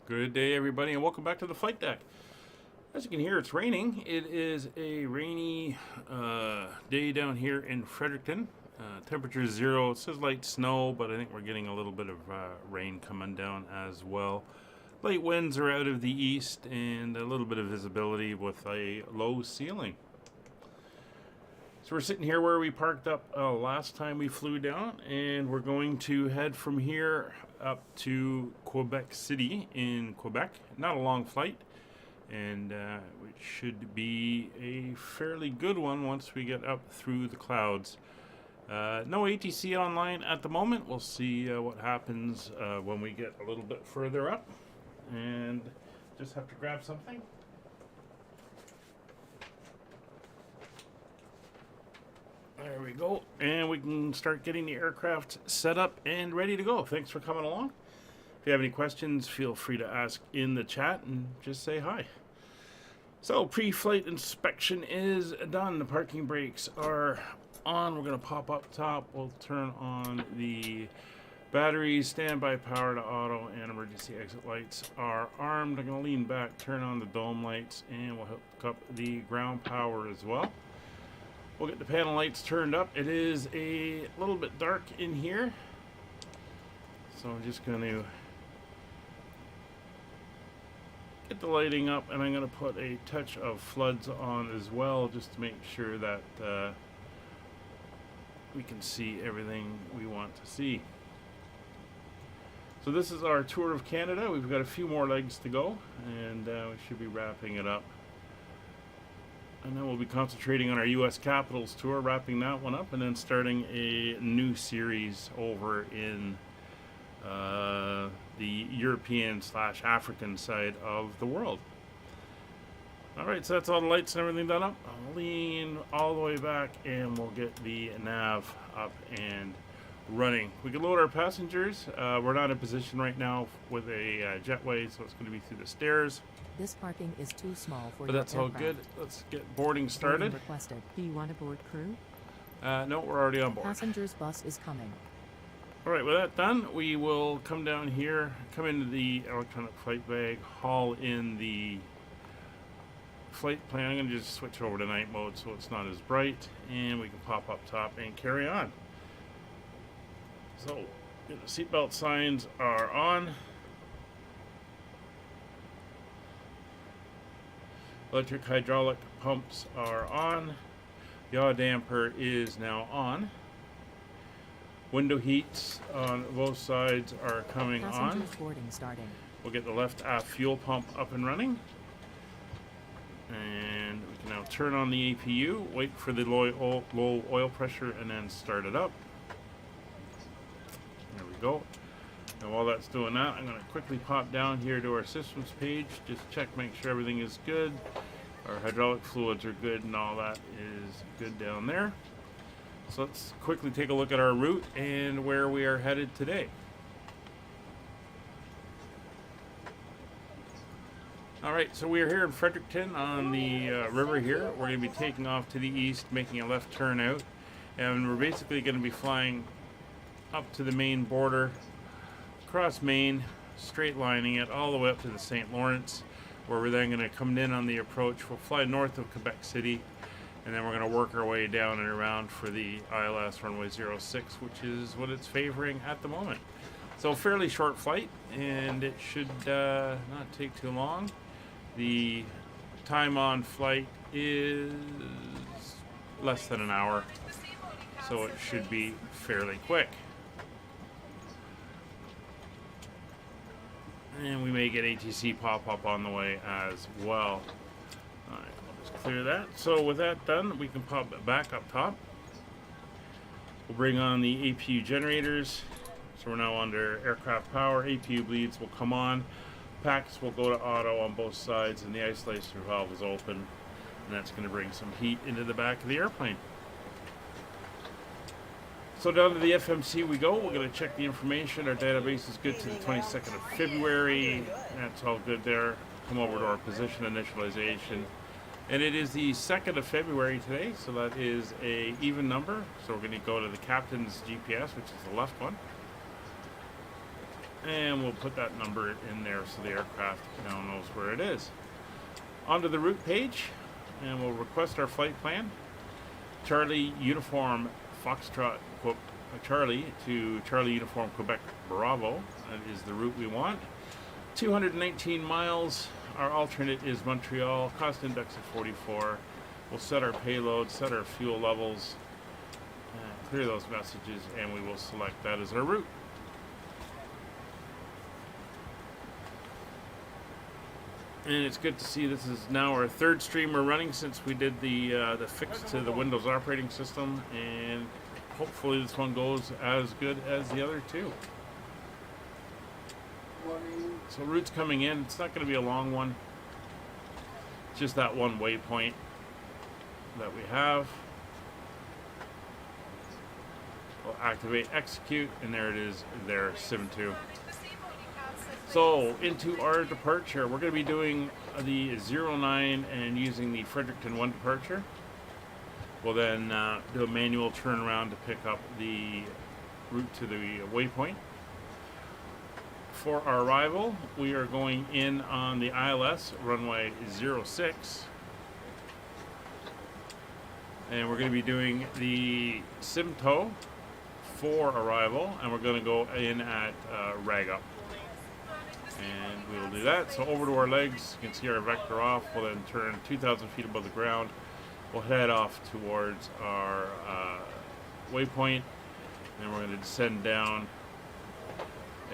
Good day, everybody, and welcome back to the flight deck. As you can hear, it's raining. It is a rainy day down here in Fredericton. Temperature is 0. It says light snow, but I think we're getting a little bit of rain coming down as well. Light winds are out of the east and a little bit of visibility with a low ceiling. So we're sitting here where we parked up last time we flew down, and we're going to head from here up to Quebec City in Quebec. Not a long flight, and it should be a fairly good one once we get up through the clouds. No ATC online at the moment. We'll see what happens when we get a little bit further up, and just have to grab something. There we go, and we can start getting the aircraft set up and ready to go. Thanks for coming along. If you have any questions, feel free to ask in the chat and just say hi. So, pre-flight inspection is done. The parking brakes are on. We're going to pop up top. We'll turn on the batteries, standby power to auto, and emergency exit lights are armed. I'm going to lean back, turn on the dome lights, and we'll hook up the ground power as well. We'll get the panel lights turned up. It is a little bit dark in here, so I'm just going to get the lighting up, and I'm going to put a touch of floods on as well, just to make sure that we can see everything we want to see. So this is our tour of Canada. We've got a few more legs to go, and we should be wrapping it up. And then we'll be concentrating on our U.S. Capitals tour, wrapping that one up, and then starting a new series over in the European/African side of the world. Alright, so that's all the lights and everything done up. I'll lean all the way back, and we'll get the nav up and running. We can load our passengers. We're not in position right now with a jetway, so it's going to be through the stairs. This parking is too small for but that's all good. Let's get boarding started. Boarding requested. Do you want a board crew? No, we're already on board. Passengers bus is coming. All right, with that done, we will come down here, come into the electronic flight bag, haul in the flight plan. I'm going to just switch over to night mode so it's not as bright, and we can pop up top and carry on. So, the seatbelt signs are on. Electric hydraulic pumps are on. Yaw damper is now on. Window heats on both sides are coming on. Boarding starting. We'll get the left aft fuel pump up and running. And we can now turn on the APU, wait for the low oil pressure, and then start it up. There we go. And while that's doing that, I'm going to quickly pop down here to our systems page, just check, make sure everything is good. Our hydraulic fluids are good, and all that is good down there. So let's quickly take a look at our route and where we are headed today. Alright, so we are here in Fredericton on the river here. We're going to be taking off to the east, making a left turn out. And we're basically going to be flying up to the Maine border, across Maine, straight lining it all the way up to the St. Lawrence, where we're then going to come in on the approach. We'll fly north of Quebec City, and then we're going to work our way down and around for the ILS runway 06, which is what it's favoring at the moment. So fairly short flight, and it should not take too long. The time on flight is less than an hour, so it should be fairly quick. And we may get ATC pop-up on the way as well. Alright, we'll just clear that. So with that done, we can pop it back up top. We'll bring on the APU generators. So we're now under aircraft power. APU bleeds will come on. Packs will go to auto on both sides, and the isolation valve is open. And that's going to bring some heat into the back of the airplane. So down to the FMC we go. We're going to check the information. Our database is good to the 22nd of February. That's all good there. Come over to our position initialization. And it is the 2nd of February today, so that is a even number. So we're going to go to the captain's GPS, which is the left one. And we'll put that number in there so the aircraft now knows where it is. Onto the route page, and we'll request our flight plan. Charlie Uniform Foxtrot Charlie to Charlie Uniform Quebec Bravo. That is the route we want. 219 miles. Our alternate is Montreal. Cost index of 44. We'll set our payload, set our fuel levels, clear those messages, and we will select that as our route. And it's good to see this is now our third stream we're running since we did the fix to the Windows operating system, and hopefully this one goes as good as the other two. So route's coming in. It's not going to be a long one. Just that one waypoint that we have. We'll activate execute, and there it is there, Sim2. So into our departure, we're going to be doing the 09 and using the Fredericton 1 departure. We'll then do a manual turnaround to pick up the route to the waypoint. For our arrival, we are going in on the ILS runway 06. And we're going to be doing the Sim2 for arrival, and we're going to go in at rag up. And we will do that. So over to our legs, you can see our vector off. We'll then turn 2,000 feet above the ground. We'll head off towards our waypoint, and we're going to descend down.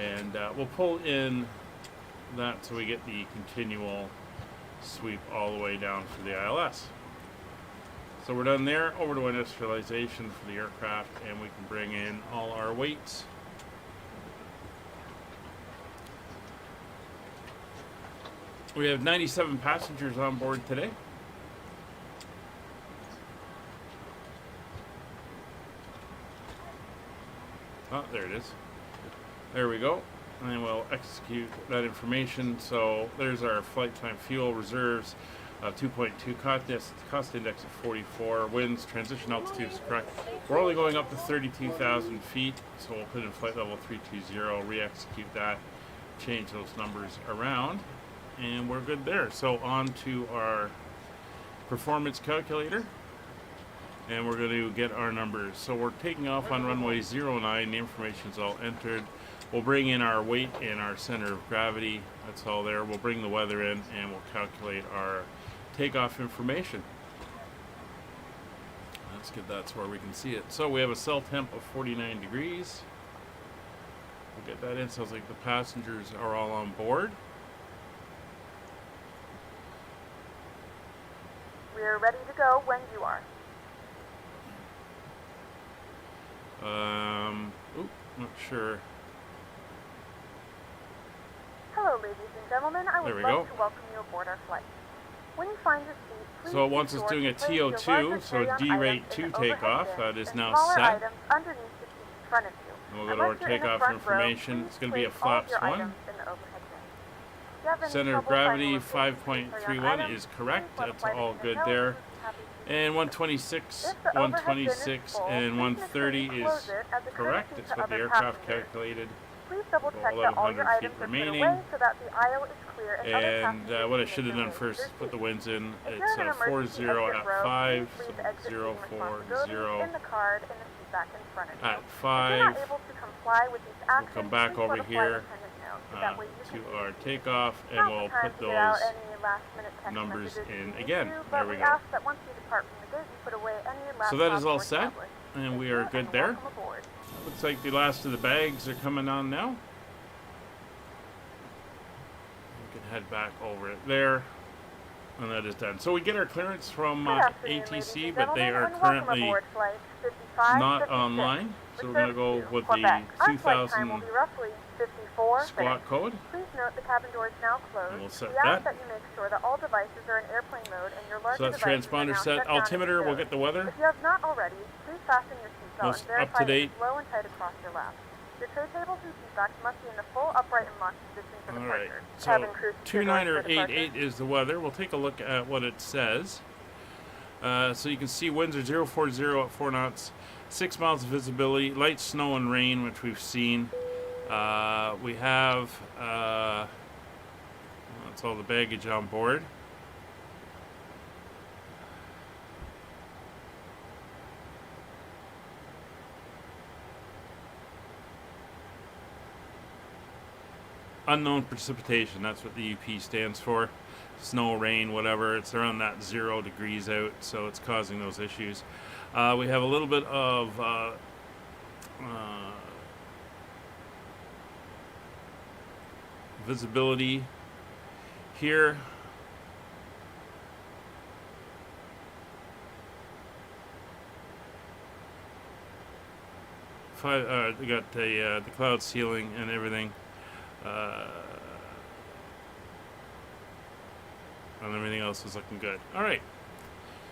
And we'll pull in that so we get the continual sweep all the way down for the ILS. So we're done there. Over to industrialization for the aircraft, and we can bring in all our weights. We have 97 passengers on board today. Oh, there it is. There we go. And we'll execute that information. So there's our flight time fuel reserves of 2.2, cost index of 44, winds, transition altitude is correct. We're only going up to 32,000 feet, so we'll put in flight level 320, re-execute that, change those numbers around, and we're good there. So on to our performance calculator, and we're going to get our numbers. So we're taking off on runway 09, the information's all entered. We'll bring in our weight and our center of gravity, that's all there. We'll bring the weather in, and we'll calculate our takeoff information. That's good, that's where we can see it. So we have a cell temp of 49 degrees. We'll get that in. Sounds like the passengers are all on board. We're ready to go when you are. Not sure. Hello, ladies and gentlemen. I would like to welcome you aboard our flight. When you find your seat, please so once it's doing a TO2, so D-rate 2 takeoff, that is now set. Underneath the seat in front of you. And we'll go to our takeoff information. It's going to be a flaps 1. Center of gravity 5.31 is correct. That's all good there. And 126, 126, and 130 is correct. It's what the aircraft calculated. Please double check that all your items are put away so that the aisle is clear and what I should have done first is put the winds in. It's 40 at 5, so 0, 4, 0 in the card in the seat back in front of you. at 5. We'll come back over here to our takeoff, and we'll put those numbers in again. There we go. So that is all set, and we are good there. Looks like the last of the bags are coming on now. We can head back over it there, and that is done. So we get our clearance from ATC, but they are currently not online. So we're going to go with the 2000 squawk code. Please note the cabin door is now closed. And we'll set we ask that. that you make sure that all devices are in airplane mode and your larger So that's devices are transponder now set. shut down Altimeter, and we'll get the weather. If you have not already, please fasten your seatbelt Most and verify up-to-date. that it's low and tight across your lap. Your tray tables and seat backs must be in the full upright and locked position for All right. departure. So Cabin crew secure doors for departure. 2988 is the weather. We'll take a look at what it says. So you can see winds are 040 at 4 knots, 6 miles of visibility, light snow and rain, which we've seen. We have that's all the baggage on board. Unknown precipitation, that's what the UP stands for. Snow, rain, whatever. It's around that 0 degrees out, so it's causing those issues. We have a little bit of visibility here. We got the cloud ceiling and everything. And everything else is looking good. All right.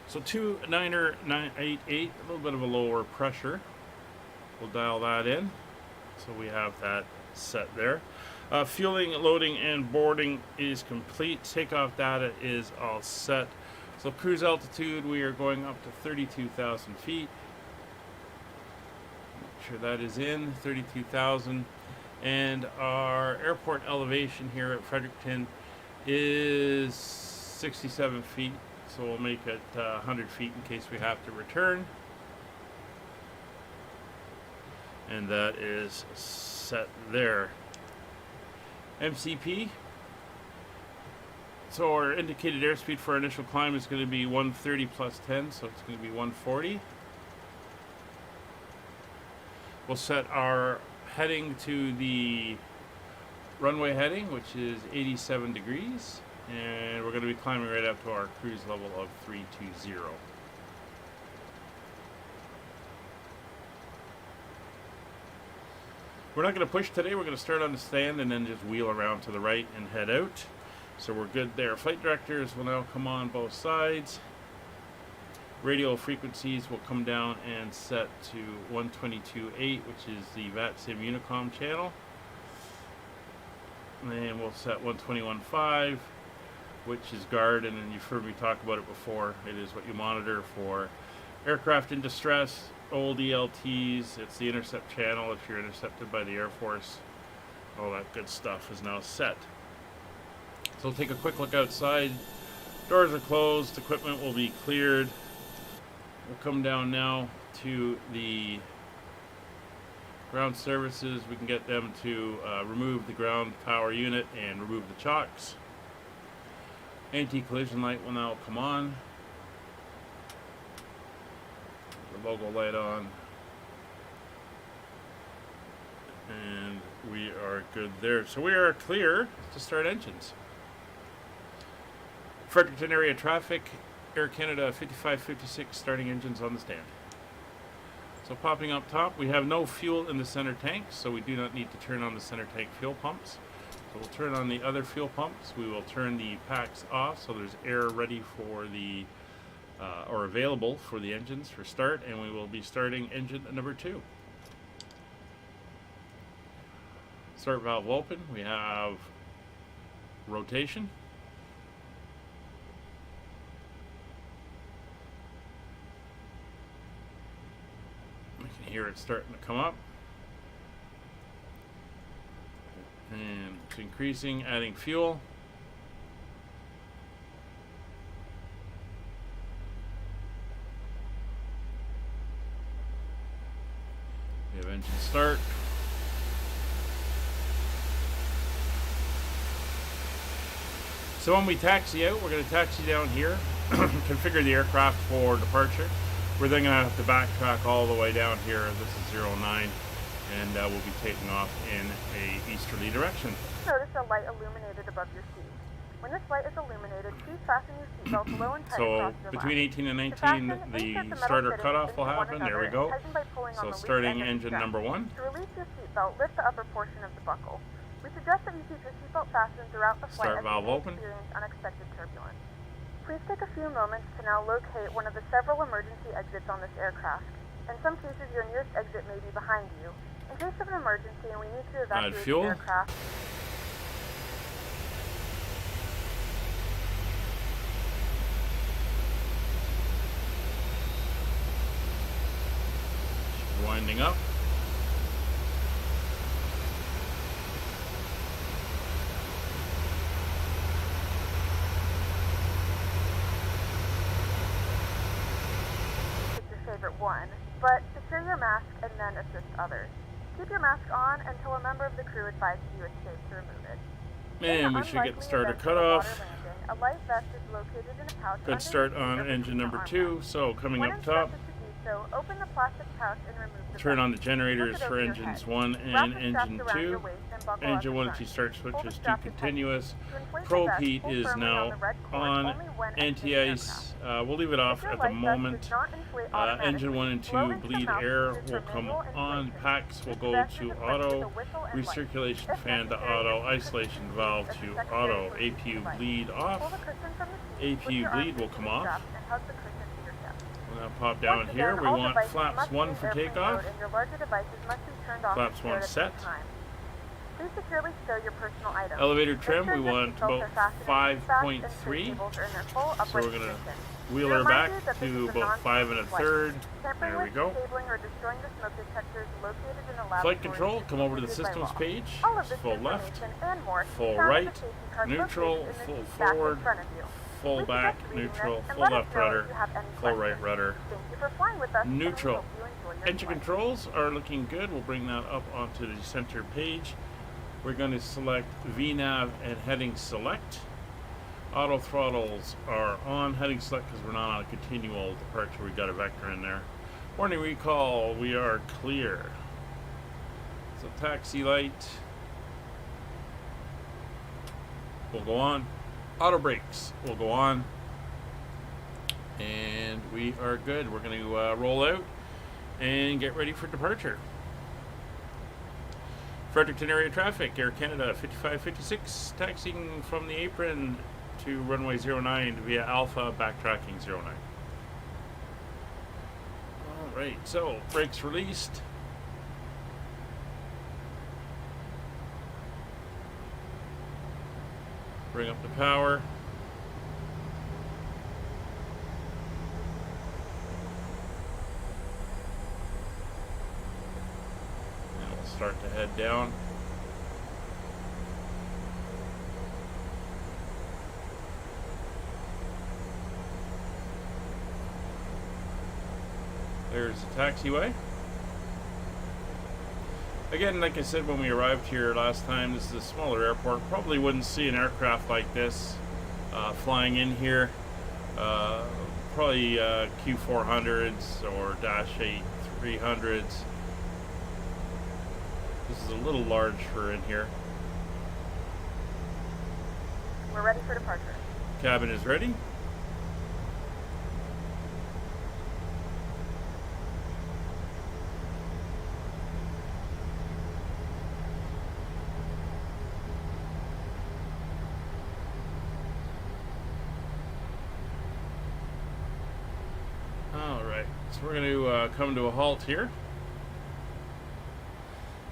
So 29er 988, a little bit of a lower pressure. We'll dial that in. So we have that set there. Fueling, loading, and boarding is complete. Takeoff data is all set. So cruise altitude, we are going up to 32,000 feet. Make sure that is in, 32,000. And our airport elevation here at Fredericton is 67 feet. So we'll make it 100 feet in case we have to return. And that is set there. MCP. So our indicated airspeed for our initial climb is going to be 130 plus 10, so it's going to be 140. We'll set our heading to the runway heading, which is 87 degrees, and we're going to be climbing right up to our cruise level of 320. We're not going to push today. We're going to start on the stand and then just wheel around to the right and head out. So we're good there. Flight directors will now come on both sides. Radio frequencies will come down and set to 122.8, which is the VATSIM Unicom channel. And we'll set 121.5, which is guard, and you've heard me talk about it before. It is what you monitor for aircraft in distress, old ELTs. It's the intercept channel if you're intercepted by the Air Force. All that good stuff is now set. So we'll take a quick look outside. Doors are closed, equipment will be cleared. We'll come down now to the ground services. We can get them to remove the ground power unit and remove the chocks. Anti-collision light will now come on. The logo light on. And we are good there. So we are clear to start engines. Fredericton area traffic, Air Canada 5556 starting engines on the stand. So popping up top, we have no fuel in the center tank, so we do not need to turn on the center tank fuel pumps. So we'll turn on the other fuel pumps. We will turn the packs off so there's air ready for the, or available for the engines for start, and we will be starting engine number 2. Start valve open, we have rotation. Here it's starting to come up, and it's increasing, adding fuel. We have engine start. So when we taxi out, we're going to taxi down here, configure the aircraft for departure. We're then going to have to backtrack all the way down here. This is 09, and we'll be taking off in a easterly direction. Notice a light illuminated above your seat. When this light is illuminated, please fasten your seatbelt low and tight across your between lap. 18 and 19, the starter cutoff will happen. There we go. So starting engine number 1. To release your seatbelt, lift the upper portion of the buckle. We suggest that you keep your seatbelt fastened throughout the flight Start valve open. Experience unexpected turbulence. Please take a few moments to now locate one of the several emergency exits on this aircraft. In some cases, your nearest exit may be behind you. In case of an emergency and we need to evacuate the aircraft. Winding up. one, but secure your mask and then assist others. Keep your mask on until a member of the crew advises you it's safe to remove it. And we should get the starter cut off. A life vest is located in a pouch. Good start on engine number 2. So coming up top, So open the plastic pouch and remove the turn vest. on the generators Flip it for over your engines head. 1 Wrap and the engine straps around your 2. waist and buckle Engine up 1 the and 2 front. start Pull the switches to strap tightly. continuous. To inflate the Probe vest, heat pull is firmly now on the red cord on. only when exiting the Anti-ice, aircraft. we'll leave it off If your at the life vest moment. does not inflate automatically, Engine 1 and blow 2 into the bleed mouth air switches will for come manual on. inflation. Packs will Each go vest is to equipped auto. with a whistle and light. Recirculation If fan to necessary, auto. use the Isolation cushion valve as a to secondary auto. emergency APU device. bleed Pull off. the cushion from the seat, APU slip your bleed arms will into come the off. strap, and hug the cushion to your chest. We'll now pop down Once here. again, We all want devices flaps must 1 be in for airplane takeoff. mode, and your larger devices must be turned off Flaps and 1 secured at set. the same time. Please securely stow your personal items. Elevator Make trim, sure we your want seatbelts about are fastened in seat backs and 5.3. tray tables are in their full So upright we're going to position. wheel To her remind back you that this to is a about 5 non-smoking flight. 1/3. Tampering There we with, go. disabling, or destroying the smoke detectors located in a laboratory Flight control, is come over to the prohibited by systems law. page. All of this Full left, information and more can be full found in right, the safety card neutral, located in the full seat back in forward, front of you. full We back, suggest reading neutral, this and full let us left know if rudder, you have any full right questions. rudder. Thank you for flying with us, and we Neutral. hope you enjoy your Engine flight. controls are looking good. We'll bring that up onto the center page. We're going to select VNAV and heading select. Auto throttles are on. Heading select because we're not on a continual departure. We've got a vector in there. Warning recall, we are clear. So taxi light will go on. Auto brakes will go on. And we are good. We're going to roll out and get ready for departure. Fredericton area traffic, Air Canada 5556, taxiing from the apron to runway 09 via Alpha, backtracking 09. Alright, so brakes released. Bring up the power. And we'll start to head down. There's the taxiway. Again, like I said when we arrived here last time, this is a smaller airport. Probably wouldn't see an aircraft like this flying in here. Probably Q400s or Dash 8 300s. This is a little large for in here. We're ready for departure. Cabin is ready. Alright, so we're going to come to a halt here.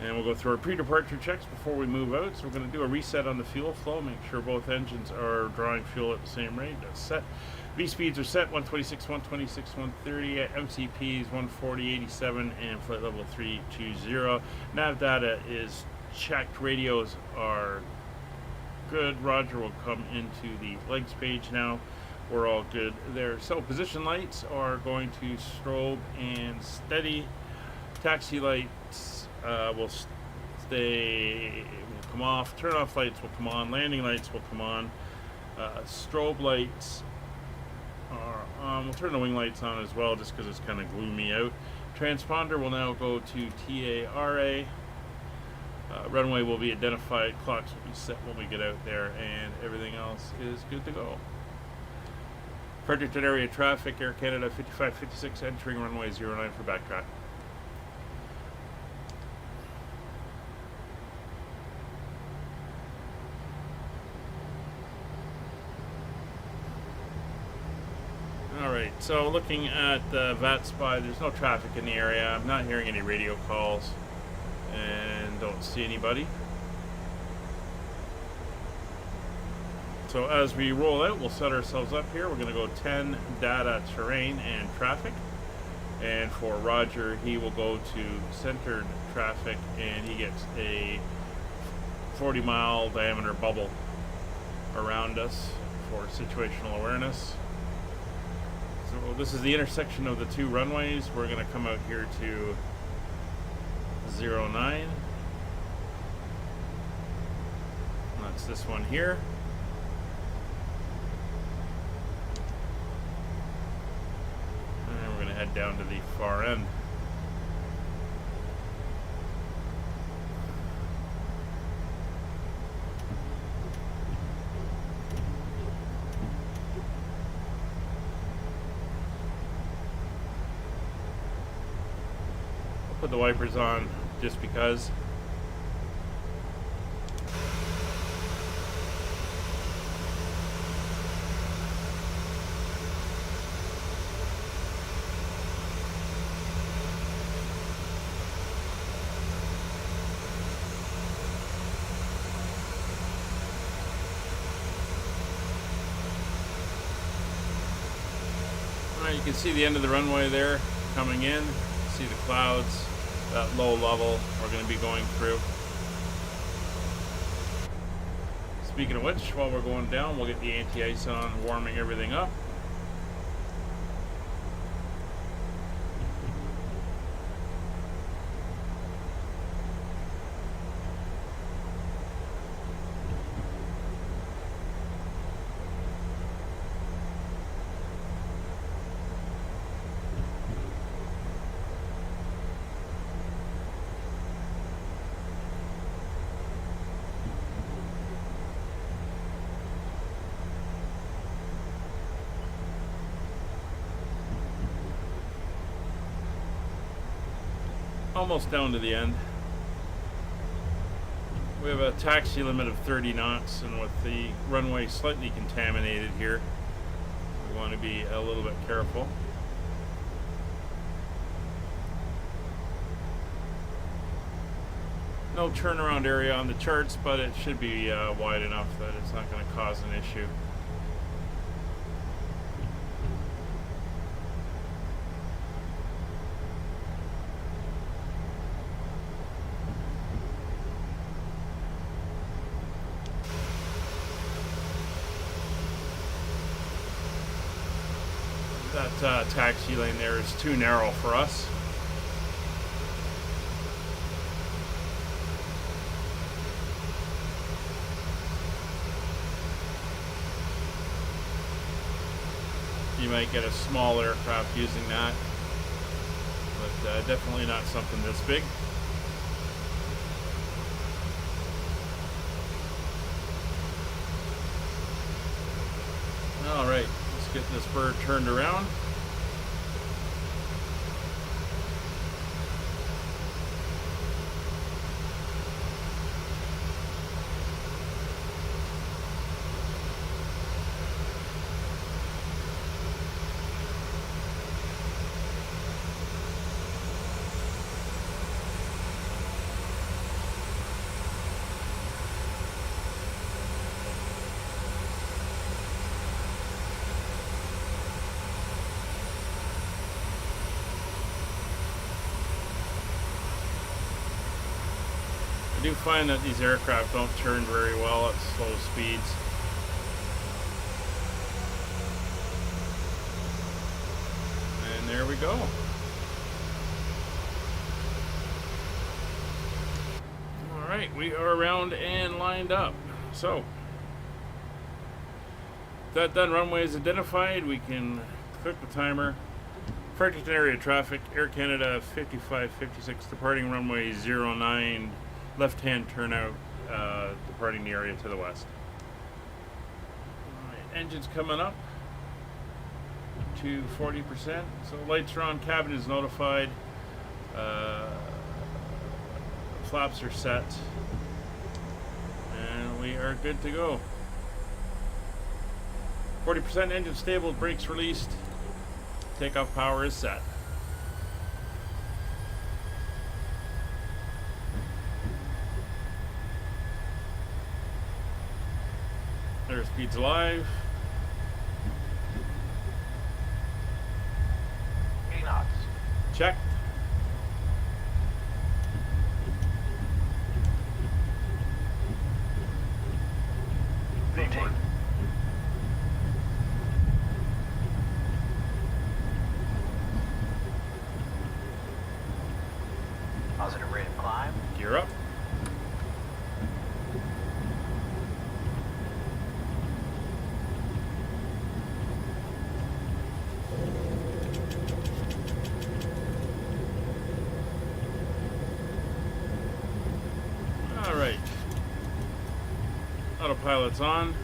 And we'll go through our pre-departure checks before we move out. So we're going to do a reset on the fuel flow, make sure both engines are drawing fuel at the same rate. That's set. V speeds are set, 126, 126, 130. MCP is 140, 87, and flight level 320. Nav data is checked. Radios are good. Roger will come into the legs page now. We're all good there. So position lights are going to strobe and steady. Taxi lights will stay, will come off. Turn off lights will come on. Landing lights will come on. Strobe lights are on. We'll turn the wing lights on as well just because it's kind of gloomy out. Transponder will now go to TARA. Runway will be identified. Clocks will be set when we get out there, and everything else is good to go. Fredericton area traffic, Air Canada 5556 entering runway 09 for backtrack. Alright, so looking at the VAT spy, there's no traffic in the area. I'm not hearing any radio calls and don't see anybody. So as we roll out, we'll set ourselves up here. We're going to go 10 data, terrain, and traffic. And for Roger, he will go to centered traffic, and he gets a 40-mile diameter bubble around us for situational awareness. So this is the intersection of the two runways. We're going to come out here to 09. That's this one here. And we're going to head down to the far end. Put the wipers on just because. Alright, you can see the end of the runway there coming in. See the clouds. That low level we're going to be going through. Speaking of which, while we're going down, we'll get the anti-ice on, warming everything up. Almost down to the end. We have a taxi limit of 30 knots, and with the runway slightly contaminated here, we want to be a little bit careful. No turnaround area on the charts, but it should be wide enough that it's not going to cause an issue. That taxi lane there is too narrow for us. You might get a small aircraft using that, but definitely not something this big. All right, let's get this bird turned around. I do find that these aircraft don't turn very well at slow speeds. And there we go. Alright, we are around and lined up. So, with that done, runway is identified. We can click the timer. Fredericton area traffic, Air Canada 5556, departing runway 09. Left-hand turnout, departing the area to the west. All right, engines coming up to 40%. So lights are on, cabin is notified. Flaps are set. And we are good to go. 40% engine stable, brakes released. Takeoff power is set. Airspeed's alive. 8 knots. Check. Maintain. Autopilot's on.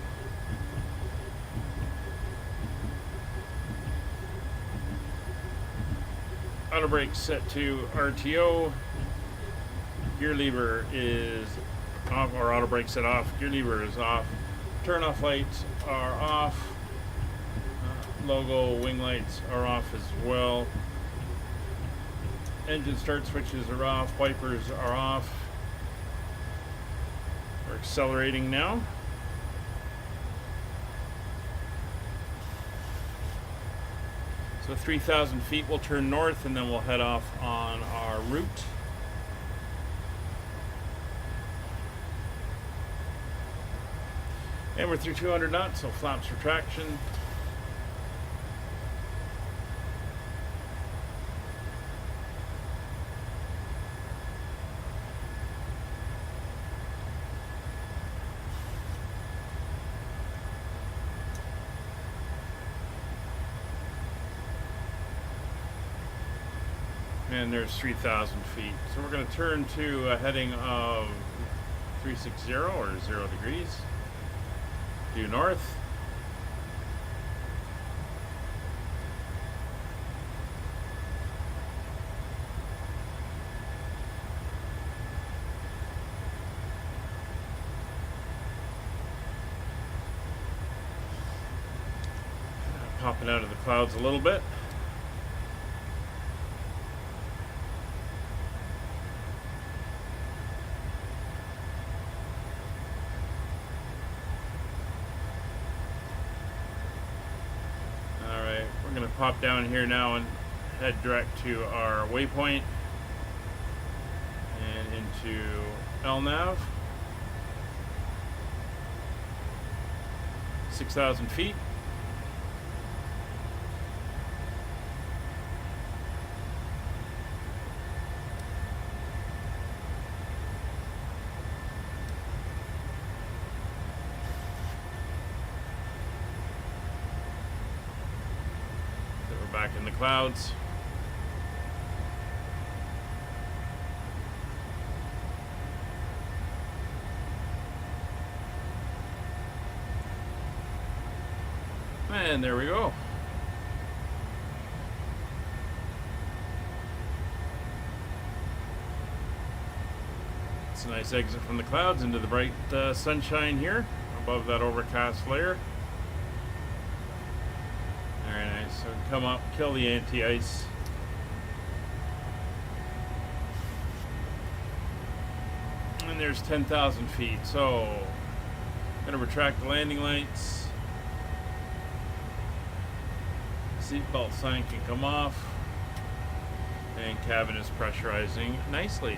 Auto brake set to RTO. Gear lever is off, or auto brake set off. Gear lever is off. Turn off lights are off. Logo wing lights are off as well. Engine start switches are off. Wipers are off. We're accelerating now. So 3,000 feet, we'll turn north and then we'll head off on our route. And we're through 200 knots, so flaps retraction. And there's 3,000 feet. So we're going to turn to a heading of 360 or 0 degrees. Due north. Popping out of the clouds a little bit. Pop down here now and head direct to our waypoint and into LNAV. 6,000 feet. Back in the clouds. And there we go. It's a nice exit from the clouds into the bright sunshine here above that overcast layer. Very nice. So come up, kill the anti-ice. And there's 10,000 feet. So I'm gonna retract the landing lights. Seatbelt sign can come off. And cabin is pressurizing nicely.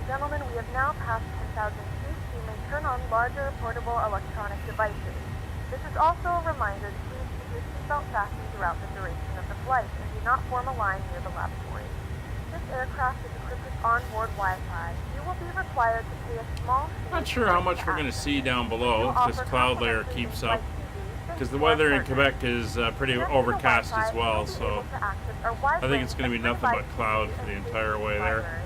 Gentlemen, we have now passed 10,000 feet. You may turn on larger portable electronic devices. This is also a reminder to please keep your seatbelt fastened throughout the duration of the flight and do not form a line near the lavatory. This aircraft is equipped with onboard Wi-Fi. You will be required to pay a small fee. Not sure how much we're going to see down below if this cloud layer keeps up, because the weather in Quebec is pretty overcast as well, so I think it's going to be nothing but cloud for the entire way there.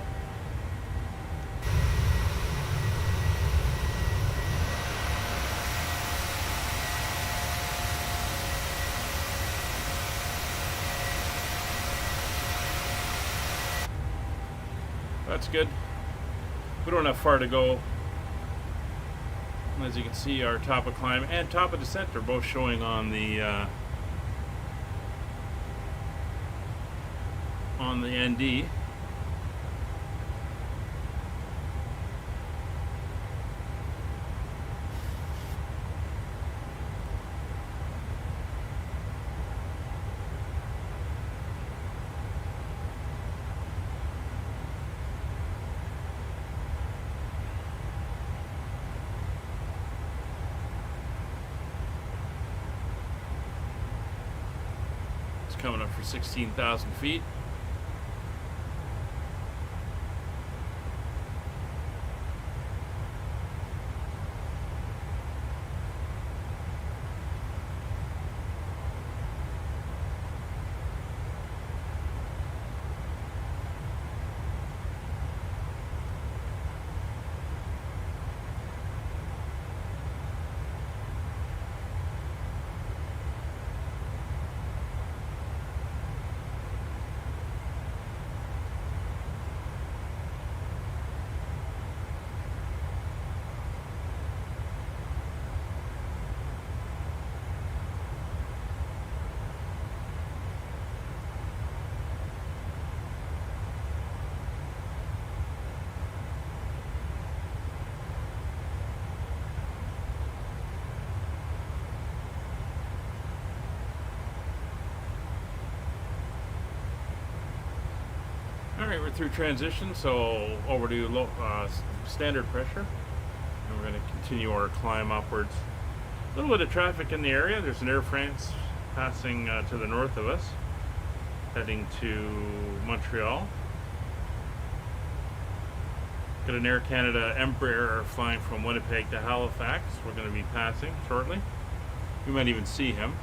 That's good. We don't have far to go. As you can see, our top of climb and top of descent are both showing on the ND. Coming up for 16,000 feet. Alright, we're through transition, so over to low, standard pressure. And we're going to continue our climb upwards. A little bit of traffic in the area. There's an Air France passing to the north of us, heading to Montreal. Got an Air Canada Embraer flying from Winnipeg to Halifax. We're going to be passing shortly. We might even see him.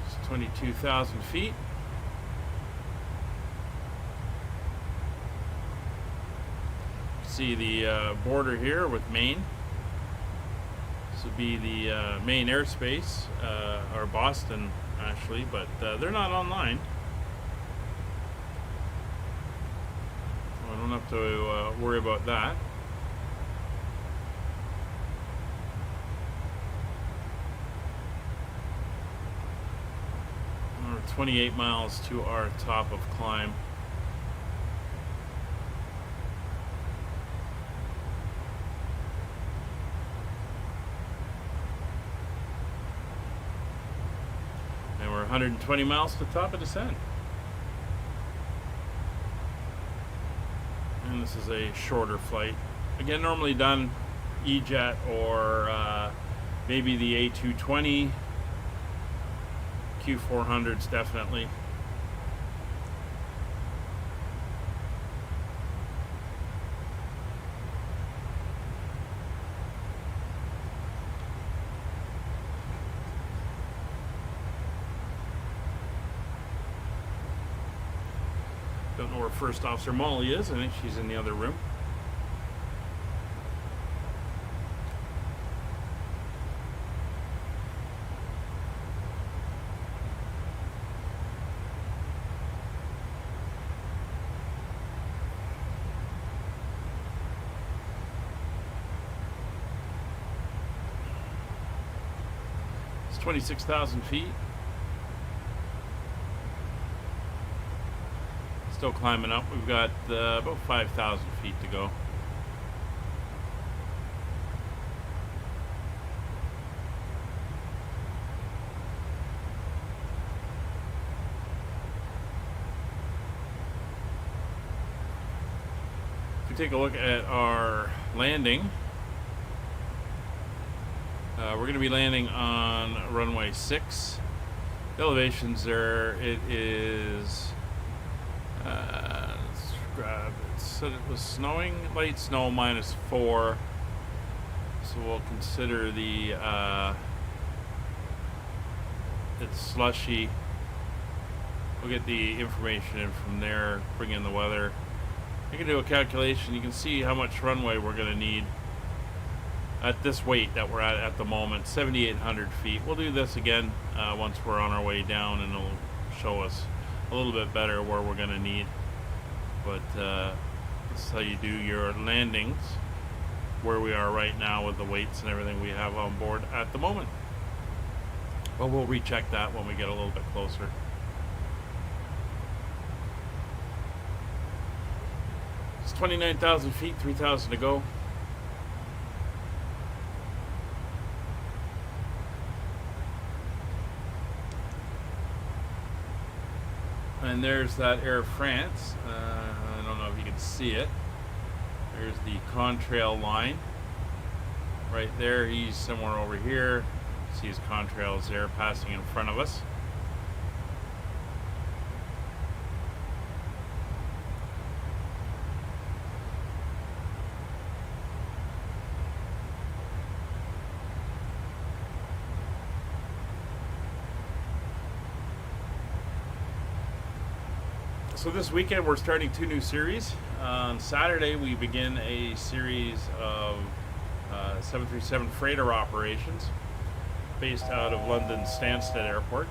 It's 22,000 feet. See the border here with Maine. This would be the Maine airspace, or Boston actually, but they're not online. So I don't have to worry about that. We're 28 miles to our top of climb. And we're 120 miles to the top of descent. And this is a shorter flight. Again, normally done E-Jet or maybe the A220. Q400s definitely. Don't know where First Officer Molly is. I think she's in the other room. It's 26,000 feet. Still climbing up. We've got about 5,000 feet to go. If we take a look at our landing, we're going to be landing on runway 6. The elevations there, it is, let's grab it. So it was snowing, light snow -4. So we'll consider the, it's slushy. We'll get the information in from there, bring in the weather. You can do a calculation. You can see how much runway we're going to need at this weight that we're at the moment, 7,800 feet. We'll do this again once we're on our way down, and it'll show us a little bit better where we're going to need. But this is how you do your landings, where we are right now with the weights and everything we have on board at the moment. But we'll recheck that when we get a little bit closer. It's 29,000 feet, 3,000 to go. And there's that Air France. I don't know if you can see it. There's the contrail line. Right there, he's somewhere over here. See his contrails there passing in front of us. So this weekend we're starting 2 new series. On Saturday we begin a series of 737 freighter operations based out of London Stansted Airport.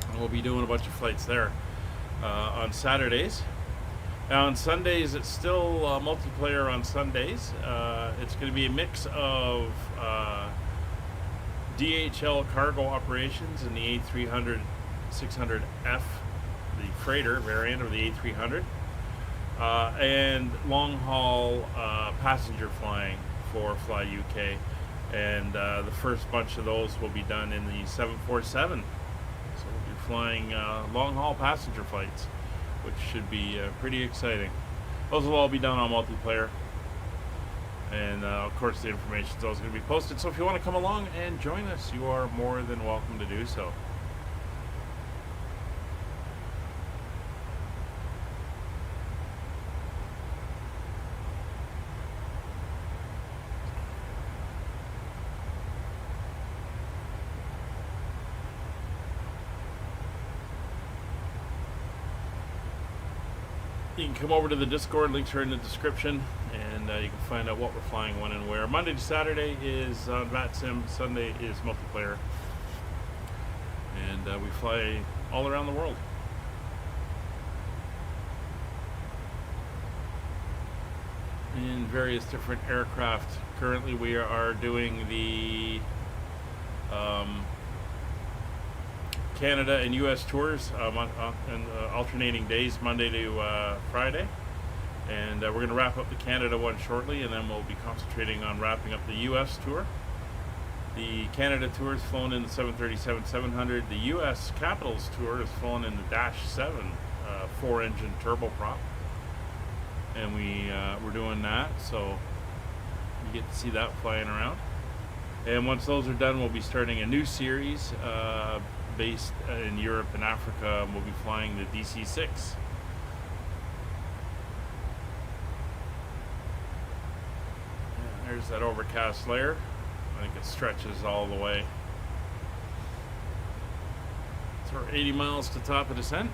And we'll be doing a bunch of flights there. on Saturdays. Now on Sundays, it's still multiplayer on Sundays. It's going to be a mix of DHL cargo operations in the A300 600F, the freighter variant of the A300, and long-haul passenger flying for Fly UK. And the first bunch of those will be done in the 747. So we'll be flying long-haul passenger flights, which should be pretty exciting. Those will all be done on multiplayer. And of course the information is always going to be posted. So if you want to come along and join us, you are more than welcome to do so. You can come over to the Discord, links are in the description, and you can find out what we're flying, when and where. Monday to Saturday is on VATSIM, Sunday is multiplayer, and we fly all around the world. In various different aircraft. Currently we are doing the Canada and US tours and alternating days, Monday to Friday, and we're going to wrap up the Canada one shortly, and then we'll be concentrating on wrapping up the US tour. The Canada tour is flown in the 737-700. The US Capitals tour is flown in the Dash 7 4-engine turboprop, and we're doing that, so you get to see that flying around. And once those are done, we'll be starting a new series based in Europe and Africa, and we'll be flying the DC-6. And there's that overcast layer. I think it stretches all the way. So we're 80 miles to top of descent.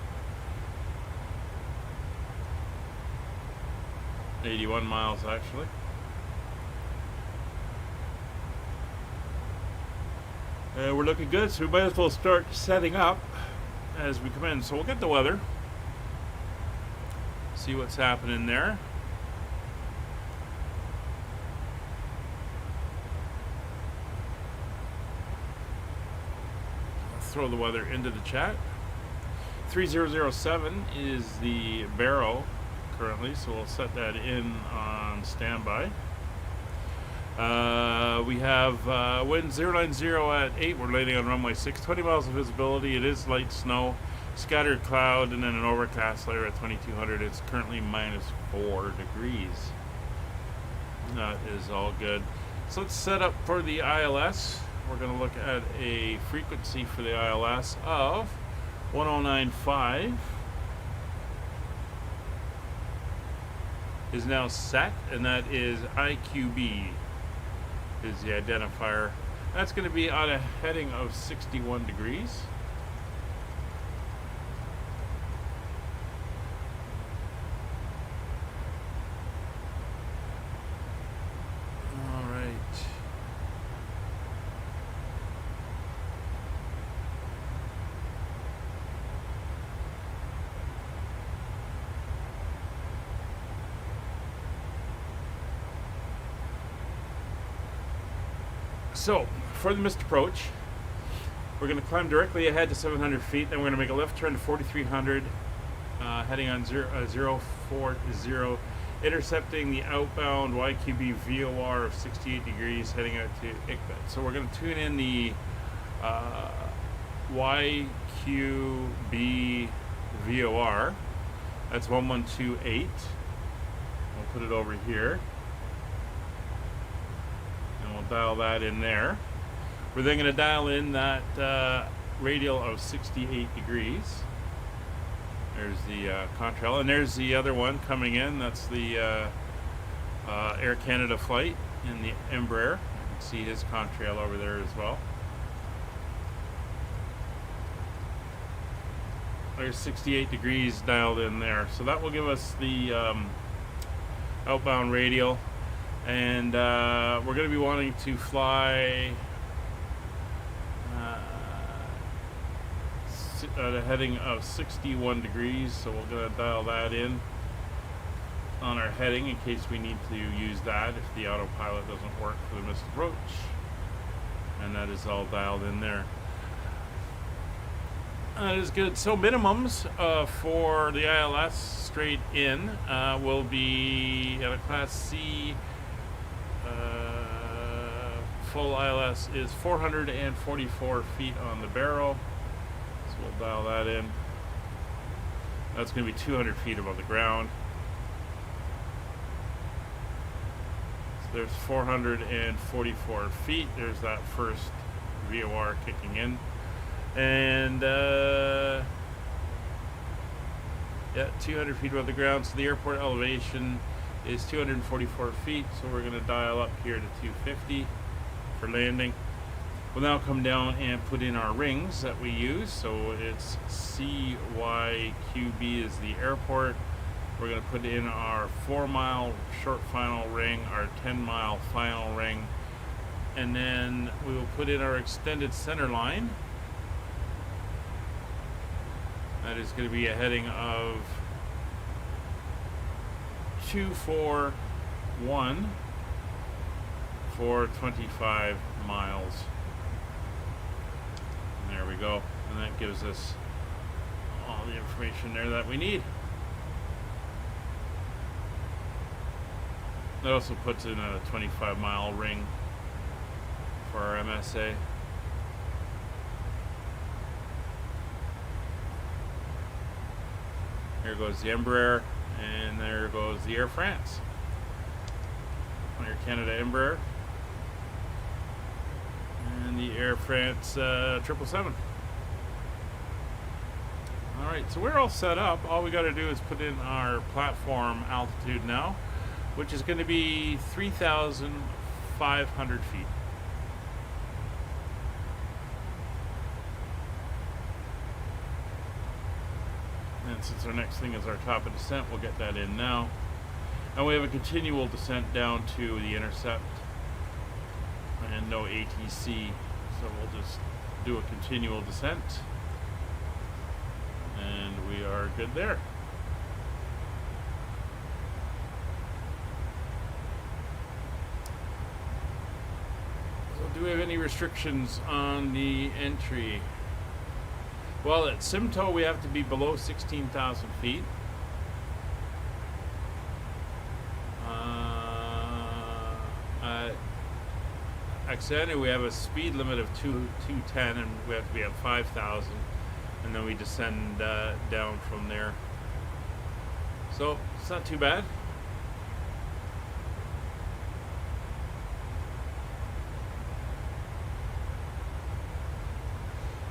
81 miles actually. We're looking good, so we might as well start setting up as we come in. So we'll get the weather, see what's happening there. I'll throw the weather into the chat. 3007 is the barrow currently, so we'll set that in on standby. We have wind 090 at 8. We're landing on runway 6. 20 miles of visibility. It is light snow, scattered cloud, and then an overcast layer at 2200. It's currently -4 degrees. That is all good. So let's set up for the ILS. We're going to look at a frequency for the ILS of 1095. Is now set, and that is IQB is the identifier. That's going to be on a heading of 61 degrees. All right. So, for the missed approach, we're going to climb directly ahead to 700 feet, then we're going to make a left turn to 4300, heading on 040, intercepting the outbound YQB VOR of 68 degrees, heading out to Ikbet. So we're going to tune in the YQB VOR, that's 1128, we'll put it over here. Dial that in there. We're then going to dial in that radial of 68 degrees. There's the contrail, and there's the other one coming in. That's the Air Canada flight in the Embraer. You can see his contrail over there as well. There's 68 degrees dialed in there. So that will give us the outbound radial. And we're going to be wanting to fly at a heading of 61 degrees, so we're going to dial that in on our heading in case we need to use that if the autopilot doesn't work for the missed approach. And that is all dialed in there. That is good. So minimums for the ILS straight in will be at a Class C. Full ILS is 444 feet on the barrel. So we'll dial that in. That's going to be 200 feet above the ground. So there's 444 feet. There's that first VOR kicking in. And yeah, 200 feet above the ground. So the airport elevation is 244 feet. So we're going to dial up here to 250 for landing. We'll now come down and put in our rings that we use. So it's CYQB is the airport. We're going to put in our 4-mile short final ring, our 10-mile final ring, and then we will put in our extended center line. That is going to be a heading of 241 for 25 miles. And there we go. And that gives us all the information there that we need. That also puts in a 25-mile ring for our MSA. Here goes the Embraer, and there goes the Air France. Air Canada Embraer. And the Air France 777. Alright, so we're all set up. All we got to do is put in our platform altitude now, which is going to be 3,500 feet. And since our next thing is our top of descent, we'll get that in now. And we have a continual descent down to the intercept and no ATC, so we'll just do a continual descent and we are good there. So do we have any restrictions on the entry? Well, at Simcoe we have to be below 16,000 feet. Accent, we have a speed limit of 210 and we have to be at 5,000, and then we descend down from there. So it's not too bad.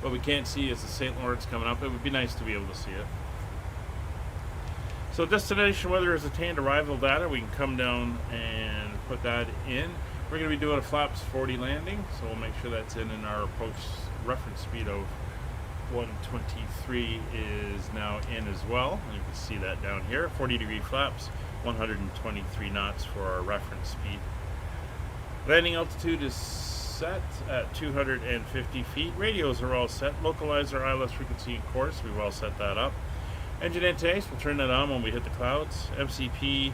What we can't see is the St. Lawrence coming up. It would be nice to be able to see it. So destination weather is attained arrival data. We can come down and put that in. We're going to be doing a flaps 40 landing, so we'll make sure that's in, and our approach reference speed of 123 is now in as well. And you can see that down here, 40 degree flaps, 123 knots for our reference speed. Landing altitude is set at 250 feet. Radios are all set. Localizer ILS frequency and course, we've all set that up. Engine intake, we'll turn that on when we hit the clouds. MCP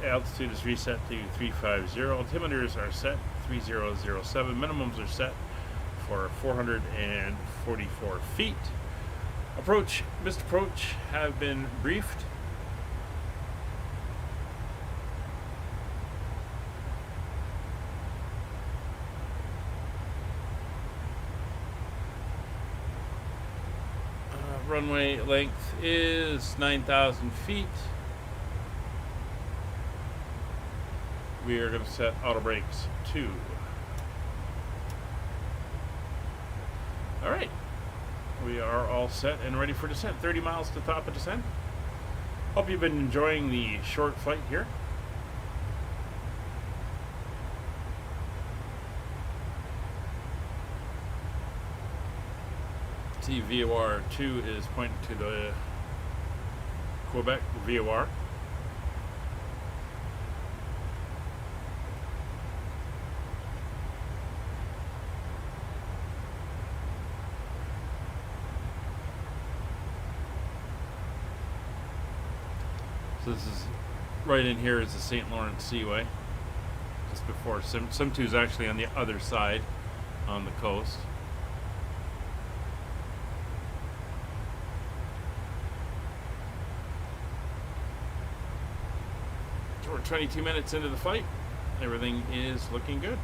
altitude is reset to 350. Altimeters are set 3007. Minimums are set for 444 feet. Approach, missed approach have been briefed. Runway length is 9,000 feet. We are going to set auto brakes 2. All right, we are all set and ready for descent. 30 miles to top of descent. Hope you've been enjoying the short flight here. See, VOR 2 is pointing to the Quebec VOR. So this is right in here is the St. Lawrence Seaway. Just before Sim 2 is actually on the other side on the coast. So we're 22 minutes into the flight. Everything is looking good.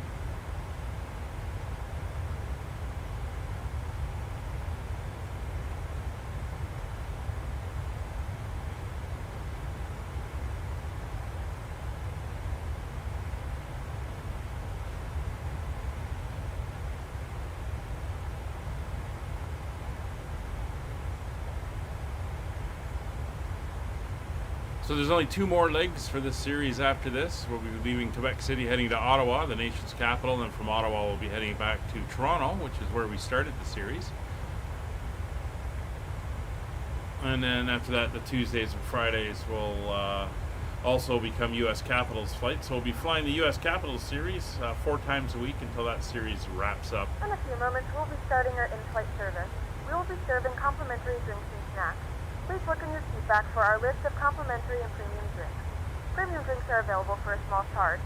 So there's only 2 more legs for this series after this. We'll be leaving Quebec City, heading to Ottawa, the nation's capital, and then from Ottawa we'll be heading back to Toronto, which is where we started the series. And then after that, the Tuesdays and Fridays will also become U.S. Capitals flights. So we'll be flying the U.S. Capitals series 4 times a week until that series wraps up. In a few moments, we'll be starting our in-flight service. We will be serving complimentary drinks and snacks. Please look in your seat back for our list of complimentary and premium drinks. Premium drinks are available for a small charge.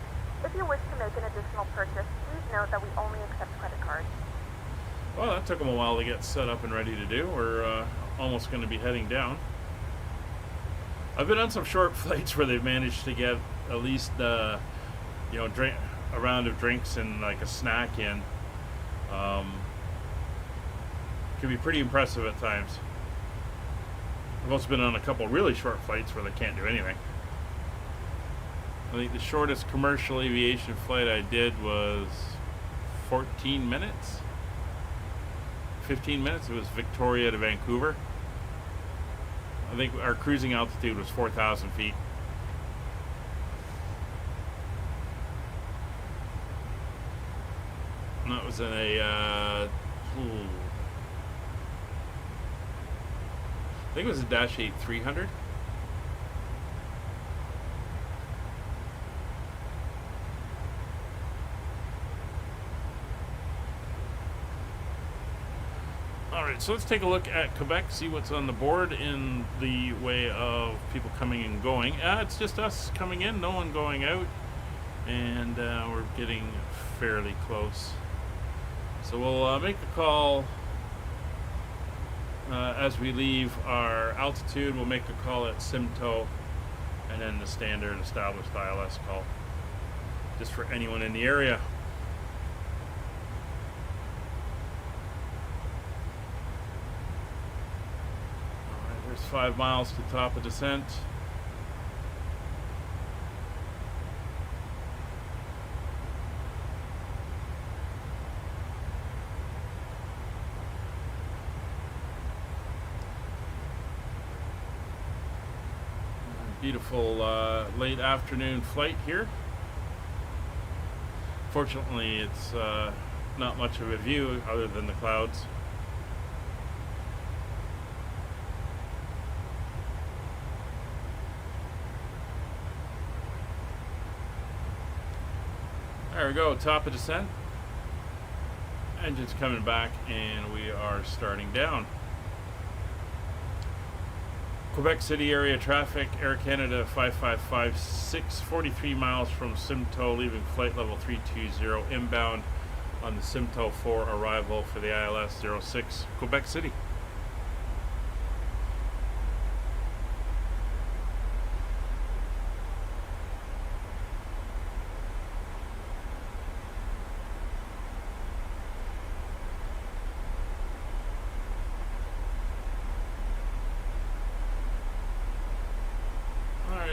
If you wish to make an additional purchase, please note that we only accept credit cards. Well, that took them a while to get set up and ready to do. We're almost going to be heading down. I've been on some short flights where they've managed to get at least a round of drinks and like a snack in. Can be pretty impressive at times. I've also been on a couple really short flights where they can't do anything. I think the shortest commercial aviation flight I did was 14 minutes. 15 minutes. It was Victoria to Vancouver. I think our cruising altitude was 4,000 feet. And that was in a I think it was a Dash 8-300. Alright, so let's take a look at Quebec, see what's on the board in the way of people coming and going. It's just us coming in, no one going out, and we're getting fairly close. So we'll make a call as we leave our altitude. We'll make a call at Simcoe, and then the standard established ILS call, just for anyone in the area. Alright, there's 5 miles to top of descent. Beautiful late afternoon flight here. Fortunately, it's not much of a view other than the clouds. There we go, top of descent. Engine's coming back and we are starting down. Quebec City area traffic, Air Canada 5556, 43 miles from Simcoe, leaving flight level 320 inbound on the Simcoe 4 arrival for the ILS 06, Quebec City.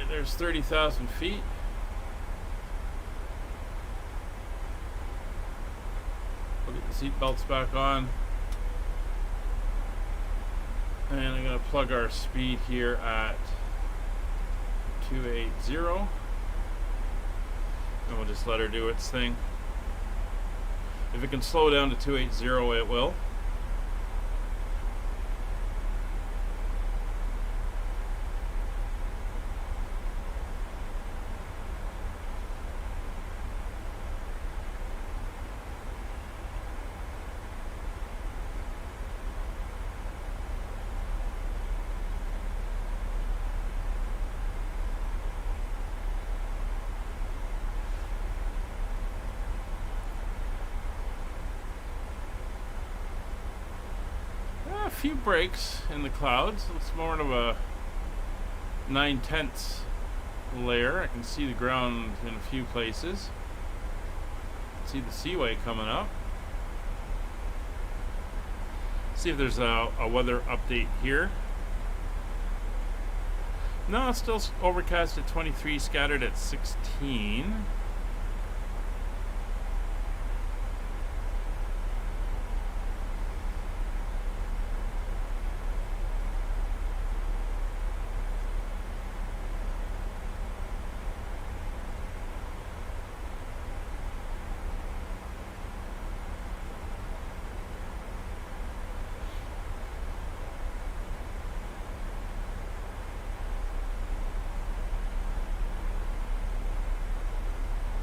There's 30,000 feet. We'll get the seat belts back on. And I'm going to plug our speed here at 280. And we'll just let her do its thing. If it can slow down to 280, it will. few breaks in the clouds. It's more of a 9/10 layer. I can see the ground in a few places. See the seaway coming up. See if there's a weather update here. No, it's still overcast at 23, scattered at 16.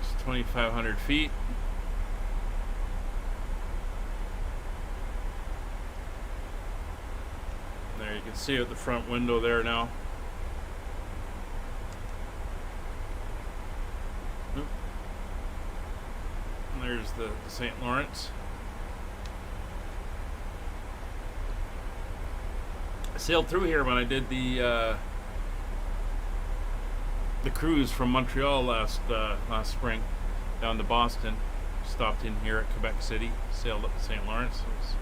It's 2,500 feet. There, you can see out the front window there now. Oop. And there's the St. Lawrence. I sailed through here when I did the cruise from Montreal last spring down to Boston. Stopped in here at Quebec City, sailed up to St. Lawrence. It was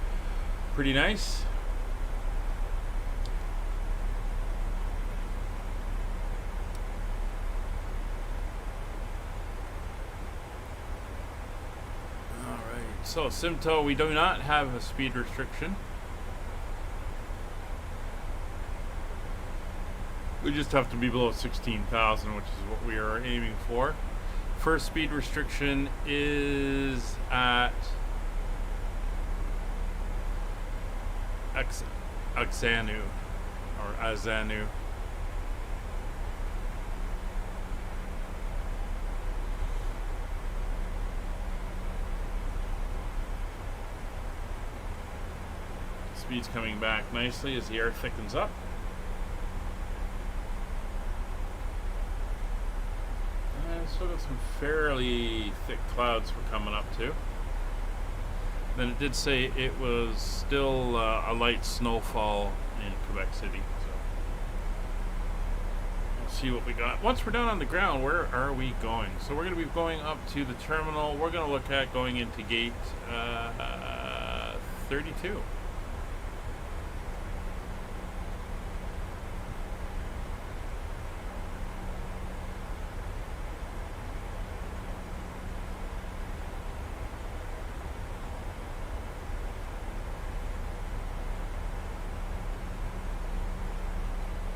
pretty nice. Alright, so Simcoe, we do not have a speed restriction. We just have to be below 16,000, which is what we are aiming for. First speed restriction is at Azanu. Speed's coming back nicely as the air thickens up. Still got some fairly thick clouds we're coming up to. Then it did say it was still a light snowfall in Quebec City. So we'll see what we got. Once we're down on the ground, where are we going? So we're going to be going up to the terminal. We're going to look at going into gate 32.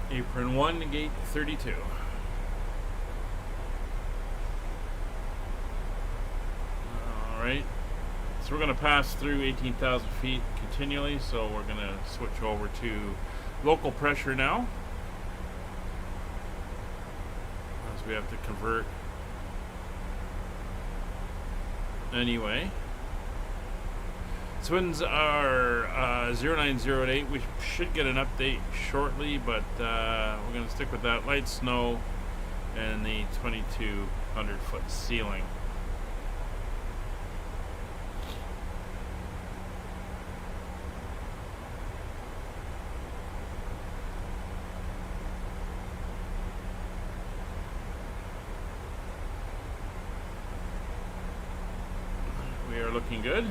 Apron 1 to gate 32. Alright, so we're going to pass through 18,000 feet continually, so we're going to switch over to local pressure now, as we have to convert anyway. Winds are 0908. We should get an update shortly, but we're going to stick with that. Light snow and the 2,200 foot ceiling. We are looking good.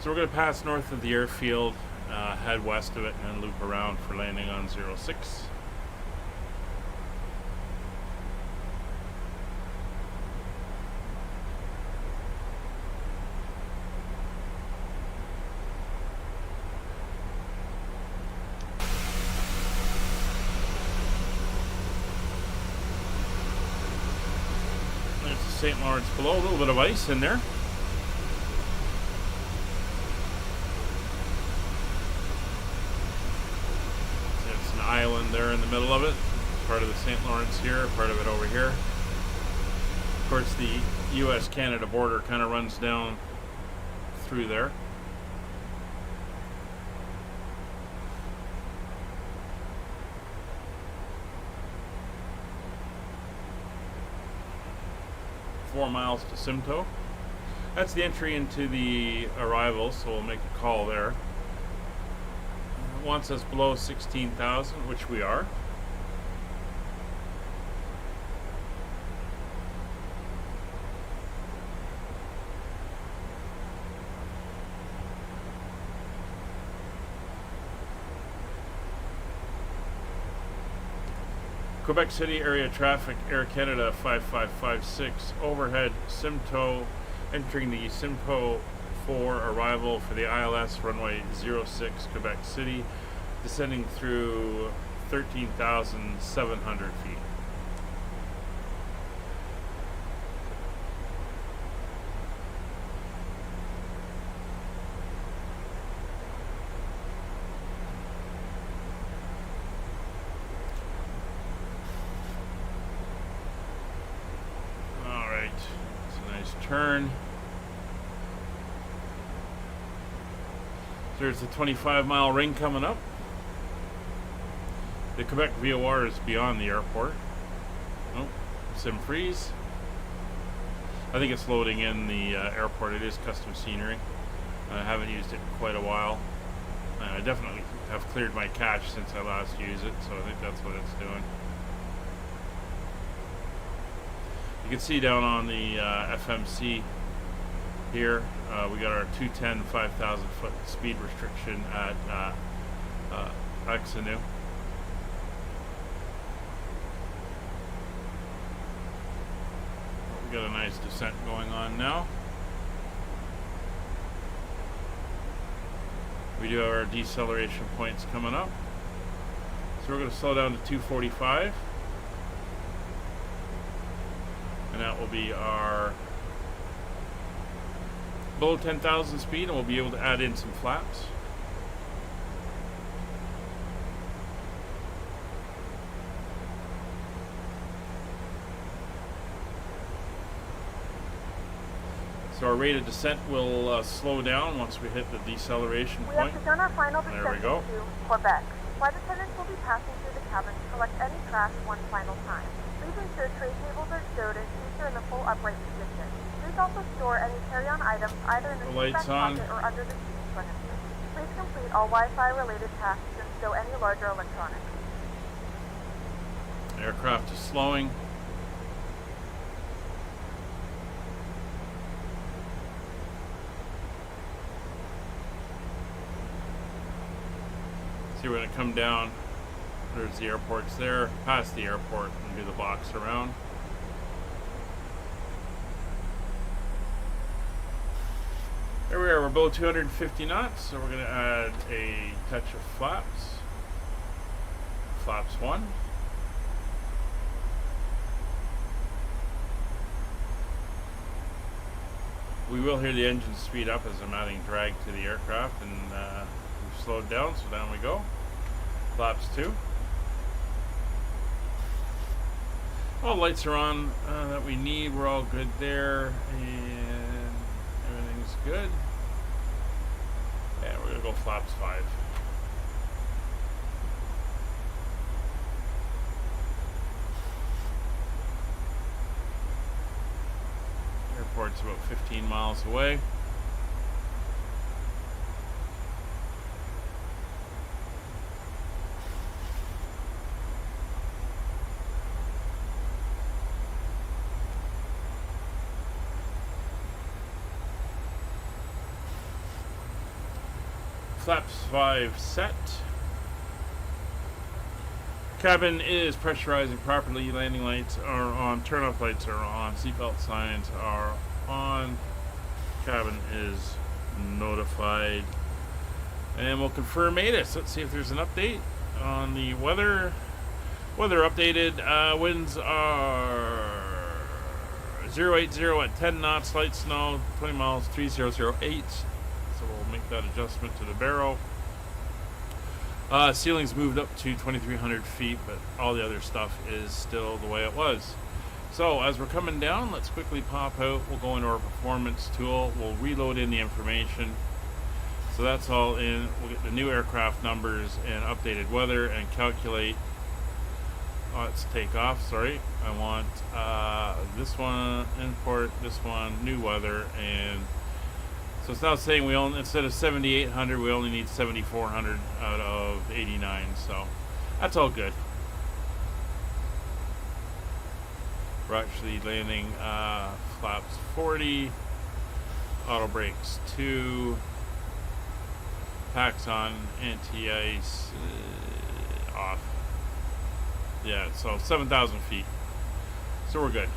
So we're going to pass north of the airfield, head west of it, and then loop around for landing on 06. There's the St. Lawrence below, a little bit of ice in there. Island there in the middle of it, part of the St. Lawrence here, part of it over here. Of course, the US-Canada border kind of runs down through there. Four miles to Simcoe. That's the entry into the arrival, so we'll make a call there. wants us below 16,000, which we are. Quebec City area traffic, Air Canada 5556, overhead Simcoe, entering the Simcoe 4 arrival for the ILS runway 06 Quebec City, descending through 13,700 feet. Turn. There's a 25-mile ring coming up. The Quebec VOR is beyond the airport. Oh, sim freeze. I think it's loading in the airport. It is custom scenery. I haven't used it in quite a while. I definitely have cleared my cache since I last used it, so I think that's what it's doing. You can see down on the FMC here, we got our 210 5,000 foot speed restriction at Axanu. We got a nice descent going on now. We do have our deceleration points coming up. So we're going to slow down to 245. And that will be our below 10,000 speed, and we'll be able to add in some flaps. So our rate of descent will slow down once we hit the deceleration point. We have begun our final descent There we go. to Quebec. Flight attendants will be passing through the cabin to collect any trash one final time. Please ensure tray tables are stowed and seats are in the full upright position. Please also store any carry-on items either in the seat back pocket or under the seat in front of you. Please complete all Wi-Fi related tasks and stow any larger electronics. Aircraft is slowing. See, we're going to come down. There's the airports there, past the airport, and do the box around. There we are, we're below 250 knots, so we're going to add a touch of flaps. Flaps 1. We will hear the engine speed up as I'm adding drag to the aircraft, and we've slowed down, so down we go. Flaps 2. All lights are on that we need. We're all good there, and everything's good. Yeah, we're gonna go flaps 5. Airport's about 15 miles away. Flaps 5 set. Cabin is pressurizing properly. Landing lights are on. Turn-off lights are on. Seatbelt signs are on. Cabin is notified. And we'll confirm ATIS. Let's see if there's an update on the weather. Weather updated. Winds are 080 at 10 knots. Light snow. 20 miles. 3008. So we'll make that adjustment to the barrel. Ceiling's moved up to 2,300 feet, but all the other stuff is still the way it was. So as we're coming down, let's quickly pop out. We'll go into our performance tool. We'll reload in the information. So that's all in. We'll get the new aircraft numbers and updated weather and calculate. Let's take off. Sorry. I want this one, import this one, new weather, and So it's now saying we only, instead of 7,800, we only need 7,400 out of 89. So that's all good. We're actually landing flaps 40, auto brakes 2, packs on, anti-ice off. Yeah, so 7,000 feet. So we're good.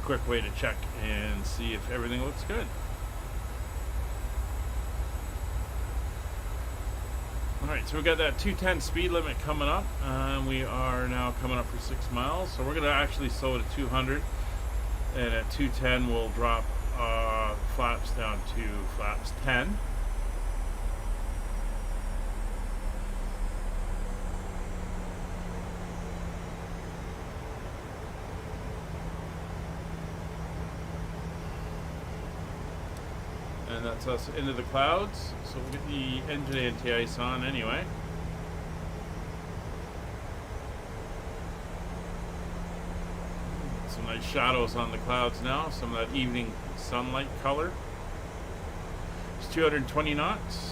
Quick way to check and see if everything looks good. Alright, so we got that 210 speed limit coming up. We are now coming up for 6 miles. So we're going to actually slow to 200. And at 210 we'll drop flaps down to flaps 10. And that's us into the clouds. So we'll get the engine anti-ice on anyway. Some nice shadows on the clouds now. Some of that evening sunlight color. It's 220 knots.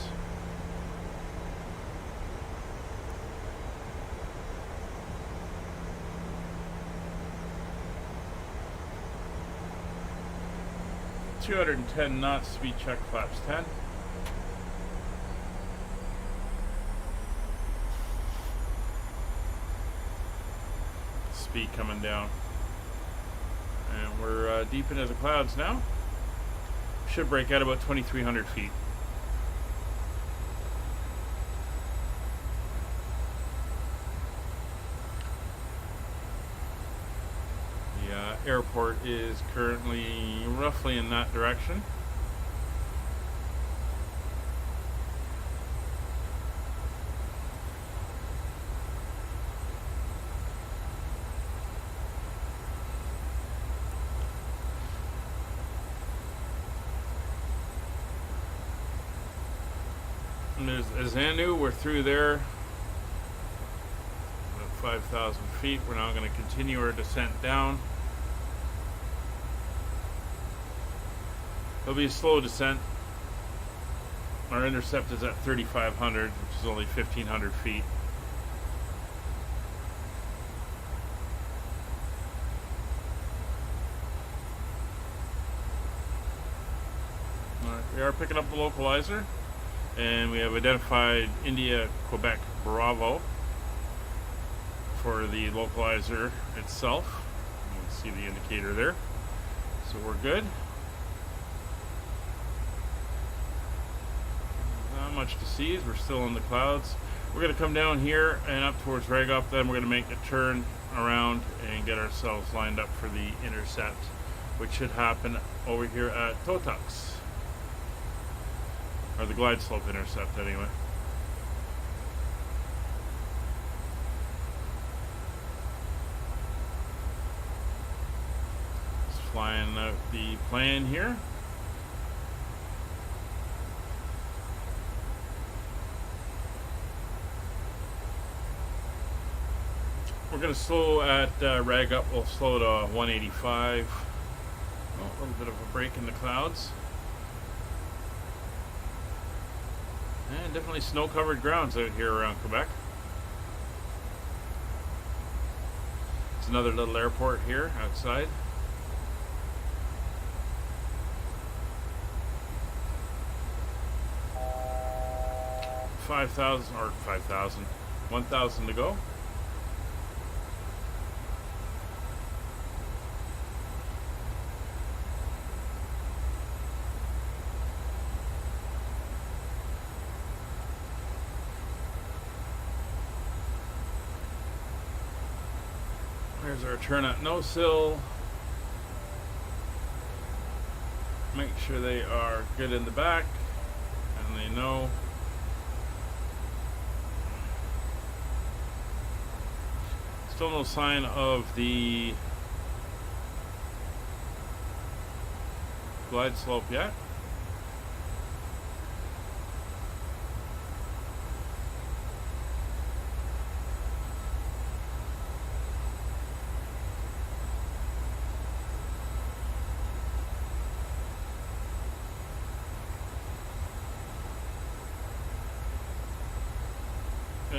.210 knots, speed check, flaps 10. Speed coming down. And we're deep into the clouds now. Should break out about 2,300 feet. The airport is currently roughly in that direction. And there's Azanu, we're through there. About 5,000 feet. We're now going to continue our descent down. It'll be a slow descent. Our intercept is at 3,500, which is only 1,500 feet. Alright, we are picking up the localizer, and we have identified India Quebec Bravo for the localizer itself. You can see the indicator there. So we're good. Much to see as we're still in the clouds. We're going to come down here and up towards Ragop, then we're going to make a turn around and get ourselves lined up for the intercept, which should happen over here at Totux, or the glide slope intercept anyway. Just flying out the plane here. We're going to slow at rag up. We'll slow to 185. Oh, a little bit of a break in the clouds. And definitely snow-covered grounds out here around Quebec. It's another little airport here outside. $5,000 or 1,000 to go. There's our turn at no sill. Make sure they are good in the back, and they know. Still no sign of the glide slope yet.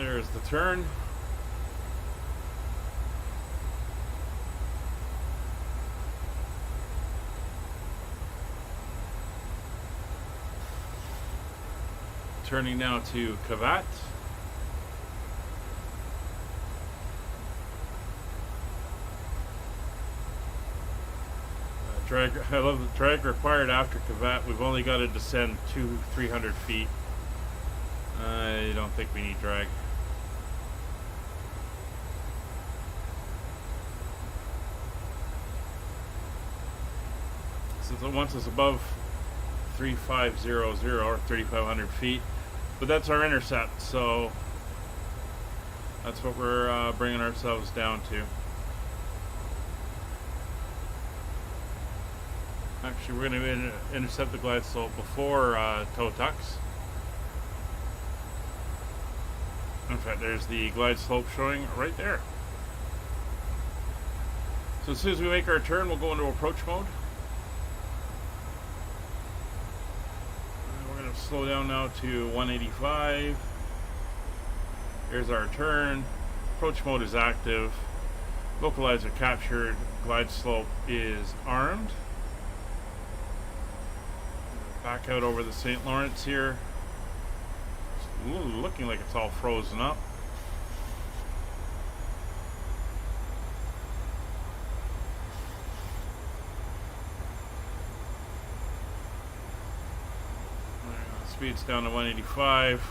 There's the turn. Turning now to Quebec. I love the drag required after Quebec. We've only got to descend 200-300 feet. I don't think we need drag. Since once it's above 3500 or 3,500 feet, but that's our intercept, so that's what we're bringing ourselves down to. Actually, we're going to intercept the glide slope before toe tucks. In fact, there's the glide slope showing right there. So as soon as we make our turn, we'll go into approach mode. We're going to slow down now to 185. Here's our turn. Approach mode is active. Localizer captured. Glide slope is armed. Back out over the St. Lawrence here. It's looking like it's all frozen up. Speed's down to 185.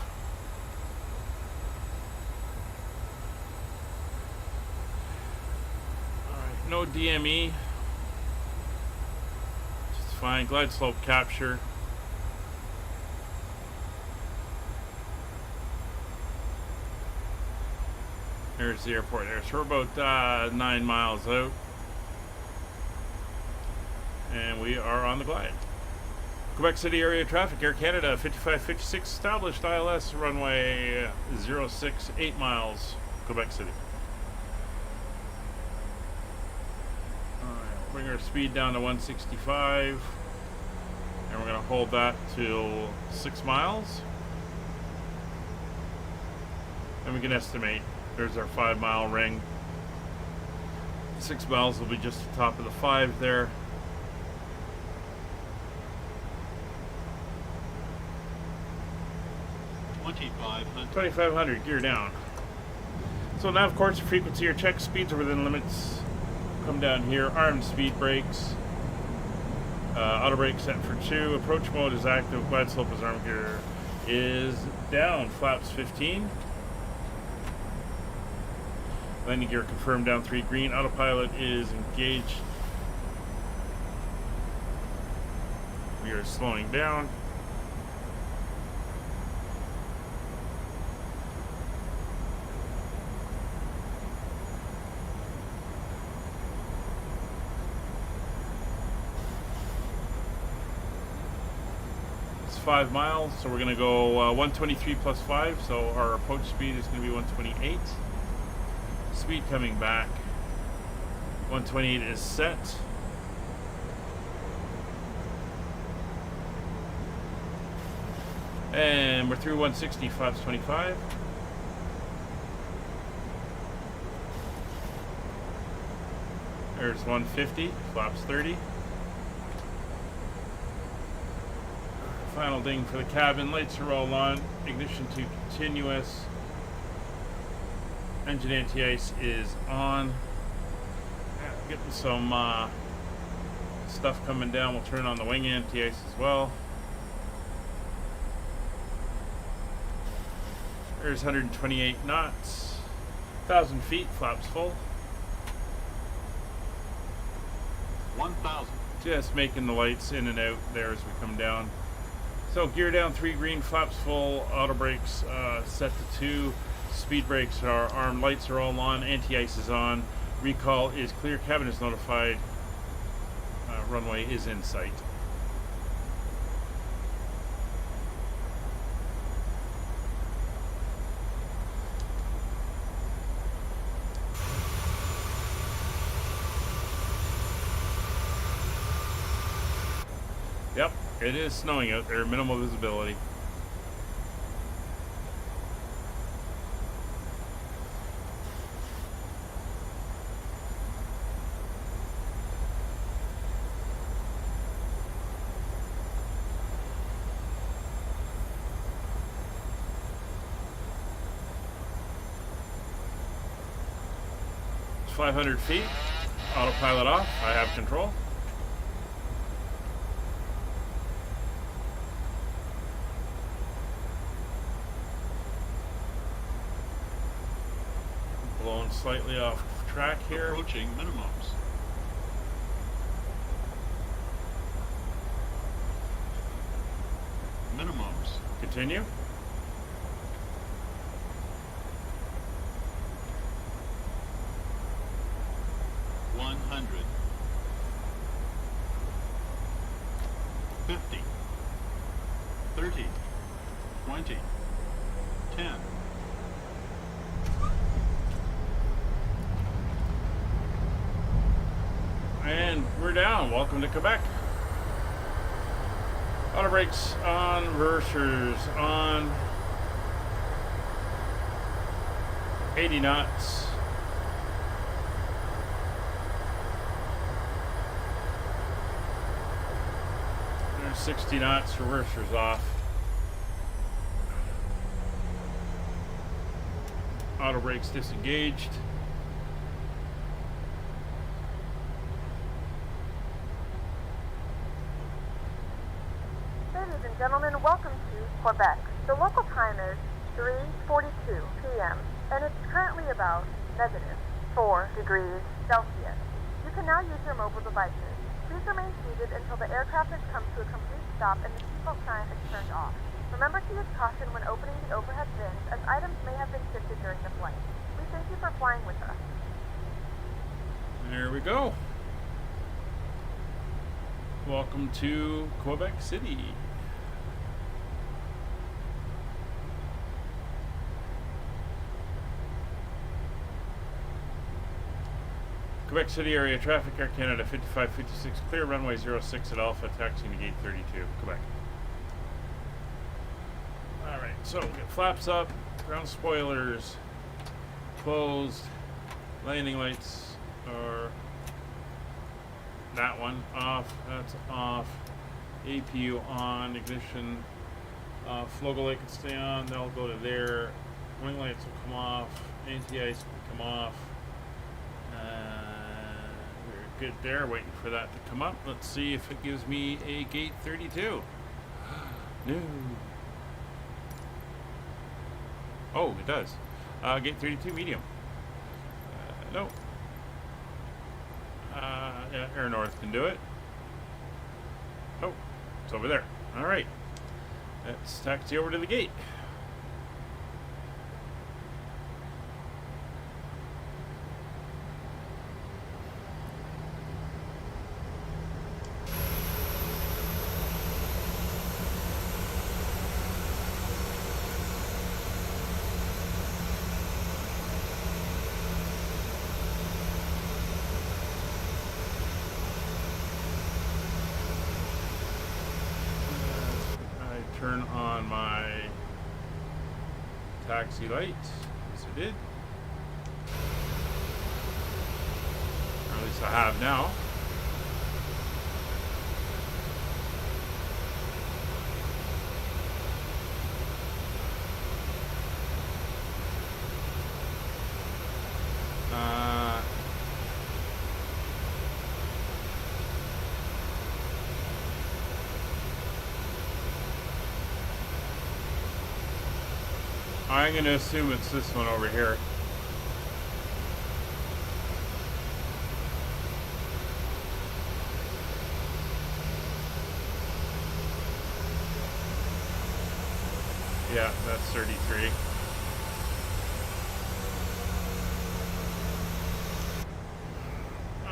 Alright, no DME. Just fine. Glide slope capture. There's the airport there. So we're about 9 miles out. And we are on the glide. Quebec City area traffic, Air Canada 5556 established, ILS runway 06, 8 miles, Quebec City. Alright, bring our speed down to 165. And we're going to hold that till 6 miles. And we can estimate. There's our 5-mile ring. 6 miles will be just the top of the 5 there. $2,500 gear down. So now, of course, frequency or check speeds are within limits. Come down here. Armed speed brakes. Auto brake set for 2. Approach mode is active. Glide slope is armed. Gear is down. Flaps 15. Landing gear confirmed down 3 green. Autopilot is engaged. We are slowing down. It's 5 miles, so we're going to go 123 plus 5, so our approach speed is going to be 128. Speed coming back. 128 is set. And we're through 160, flaps 25. There's 150, flaps 30. Final ding for the cabin. Lights are all on. Ignition to continuous. Engine anti-ice is on. Getting some stuff coming down. We'll turn on the wing anti-ice as well. There's 128 knots. 1,000 feet, flaps full. 1,000. Just making the lights in and out there as we come down. So gear down 3 green, flaps full, auto brakes set to 2. Speed brakes are armed, lights are all on, anti-ice is on, recall is clear, cabin is notified, runway is in sight. Yep, it is snowing out there, minimal visibility. 500 feet. Autopilot off. I have control. Blown slightly off track here. Approaching minimums. Minimums. Continue. $100. 50. 30. 20. 10. And we're down. Welcome to Quebec. Auto brakes on, reversers on. 80 knots. There's 60 knots, reversers off. Auto brakes disengaged. Ladies and gentlemen, welcome to Quebec. The local time is 3:42 p.m. and it's currently about -4 degrees Celsius. You can now use your mobile devices. Please remain seated until the aircraft has come to a complete stop and the seatbelt sign is turned off. Remember to use caution when opening the overhead bins, as items may have been shifted during the flight. We thank you for flying with us. There we go. Welcome to Quebec City. Quebec City area traffic, Air Canada 5556, clear runway 06 at Alpha, taxiing to gate 32, Quebec. Alright, so we get flaps up, ground spoilers closed, landing lights are that one off, that's off, APU on, ignition off, logo light can stay on, they'll go to there, wing lights will come off, anti-ice will come off. We're good there, waiting for that to come up. Let's see if it gives me a gate 32. No. Oh, it does. Gate 32 medium. No. Yeah, Air North can do it. Oh, it's over there. All right. Let's taxi over to the gate. Turn on my taxi light. Yes, I did. Or at least I have now. I'm going to assume it's this one over here. Yeah, that's 33.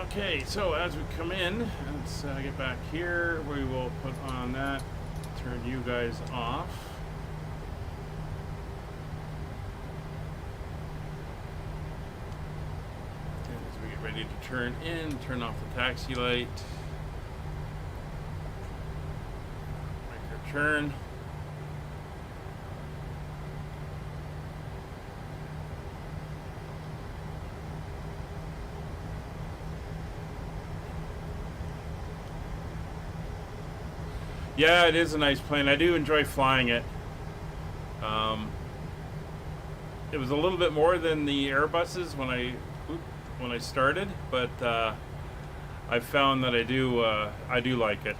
Okay, so as we come in, let's get back here. We will put on that, turn you guys off. Ready to turn in, turn off the taxi light, make our turn. Yeah, it is a nice plane. I do enjoy flying it. It was a little bit more than the Airbuses when I when I started, but I've found that I do like it.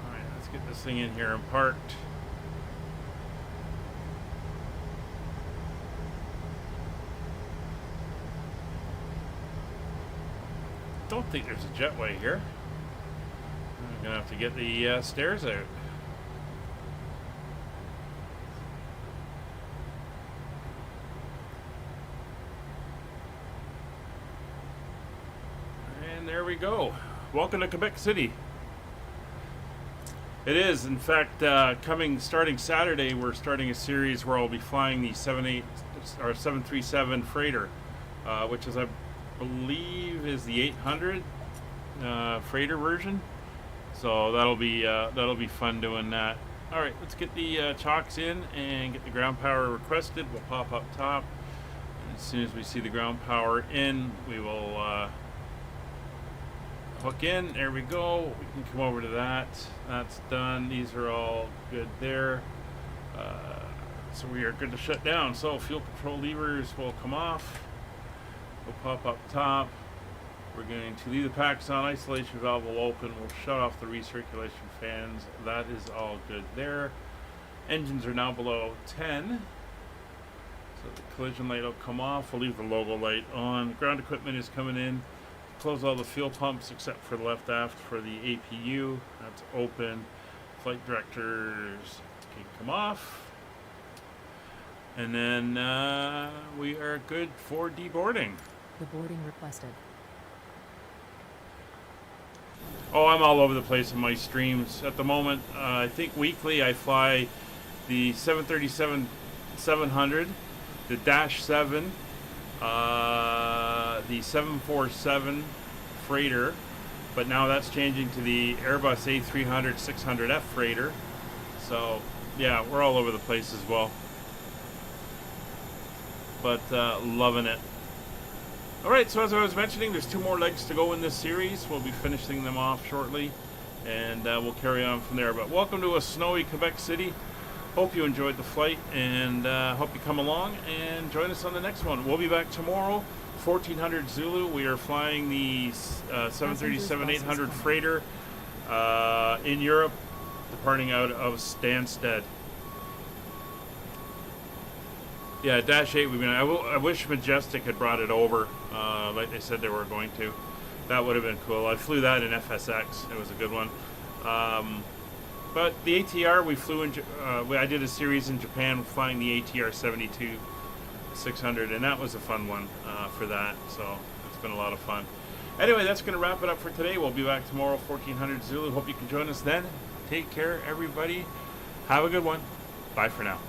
All right, let's get this thing in here and parked. Don't think there's a jetway here. I'm gonna have to get the stairs out. And there we go. Welcome to Quebec City. It is, in fact, starting Saturday, we're starting a series where I'll be flying the 737 freighter, which is, I believe, is the 800 freighter version. So that'll be fun doing that. All right, let's get the chocks in and get the ground power requested. We'll pop up top. And as soon as we see the ground power in, we will hook in. There we go. We can come over to that. That's done. These are all good there. So we are good to shut down. So fuel control levers will come off. We'll pop up top. We're going to leave the packs on. Isolation valve will open. We'll shut off the recirculation fans. That is all good there. Engines are now below 10. So the collision light will come off. We'll leave the logo light on. Ground equipment is coming in. Close all the fuel pumps except for the left aft for the APU. That's open. Flight directors can come off. And then we are good for deboarding. The boarding requested. Oh, I'm all over the place in my streams. At the moment, I think weekly I fly the 737-700, the Dash 7, the 747 freighter, but now that's changing to the Airbus A300-600F freighter. So, yeah, we're all over the place as well. But loving it. Alright, so as I was mentioning, there's 2 more legs to go in this series. We'll be finishing them off shortly, and we'll carry on from there. But welcome to a snowy Quebec City. Hope you enjoyed the flight, and hope you come along and join us on the next one. We'll be back tomorrow, 1400 Zulu. We are flying the 737-800 freighter in Europe, departing out of Stansted. Yeah, Dash 8. I wish Majestic had brought it over, like they said they were going to. That would have been cool. I flew that in FSX. It was a good one. But the ATR, we flew in. I did a series in Japan flying the ATR 72-600, and that was a fun one for that. So it's been a lot of fun. Anyway, that's going to wrap it up for today. We'll be back tomorrow, 1400 Zulu. Hope you can join us then. Take care, everybody. Have a good one. Bye for now.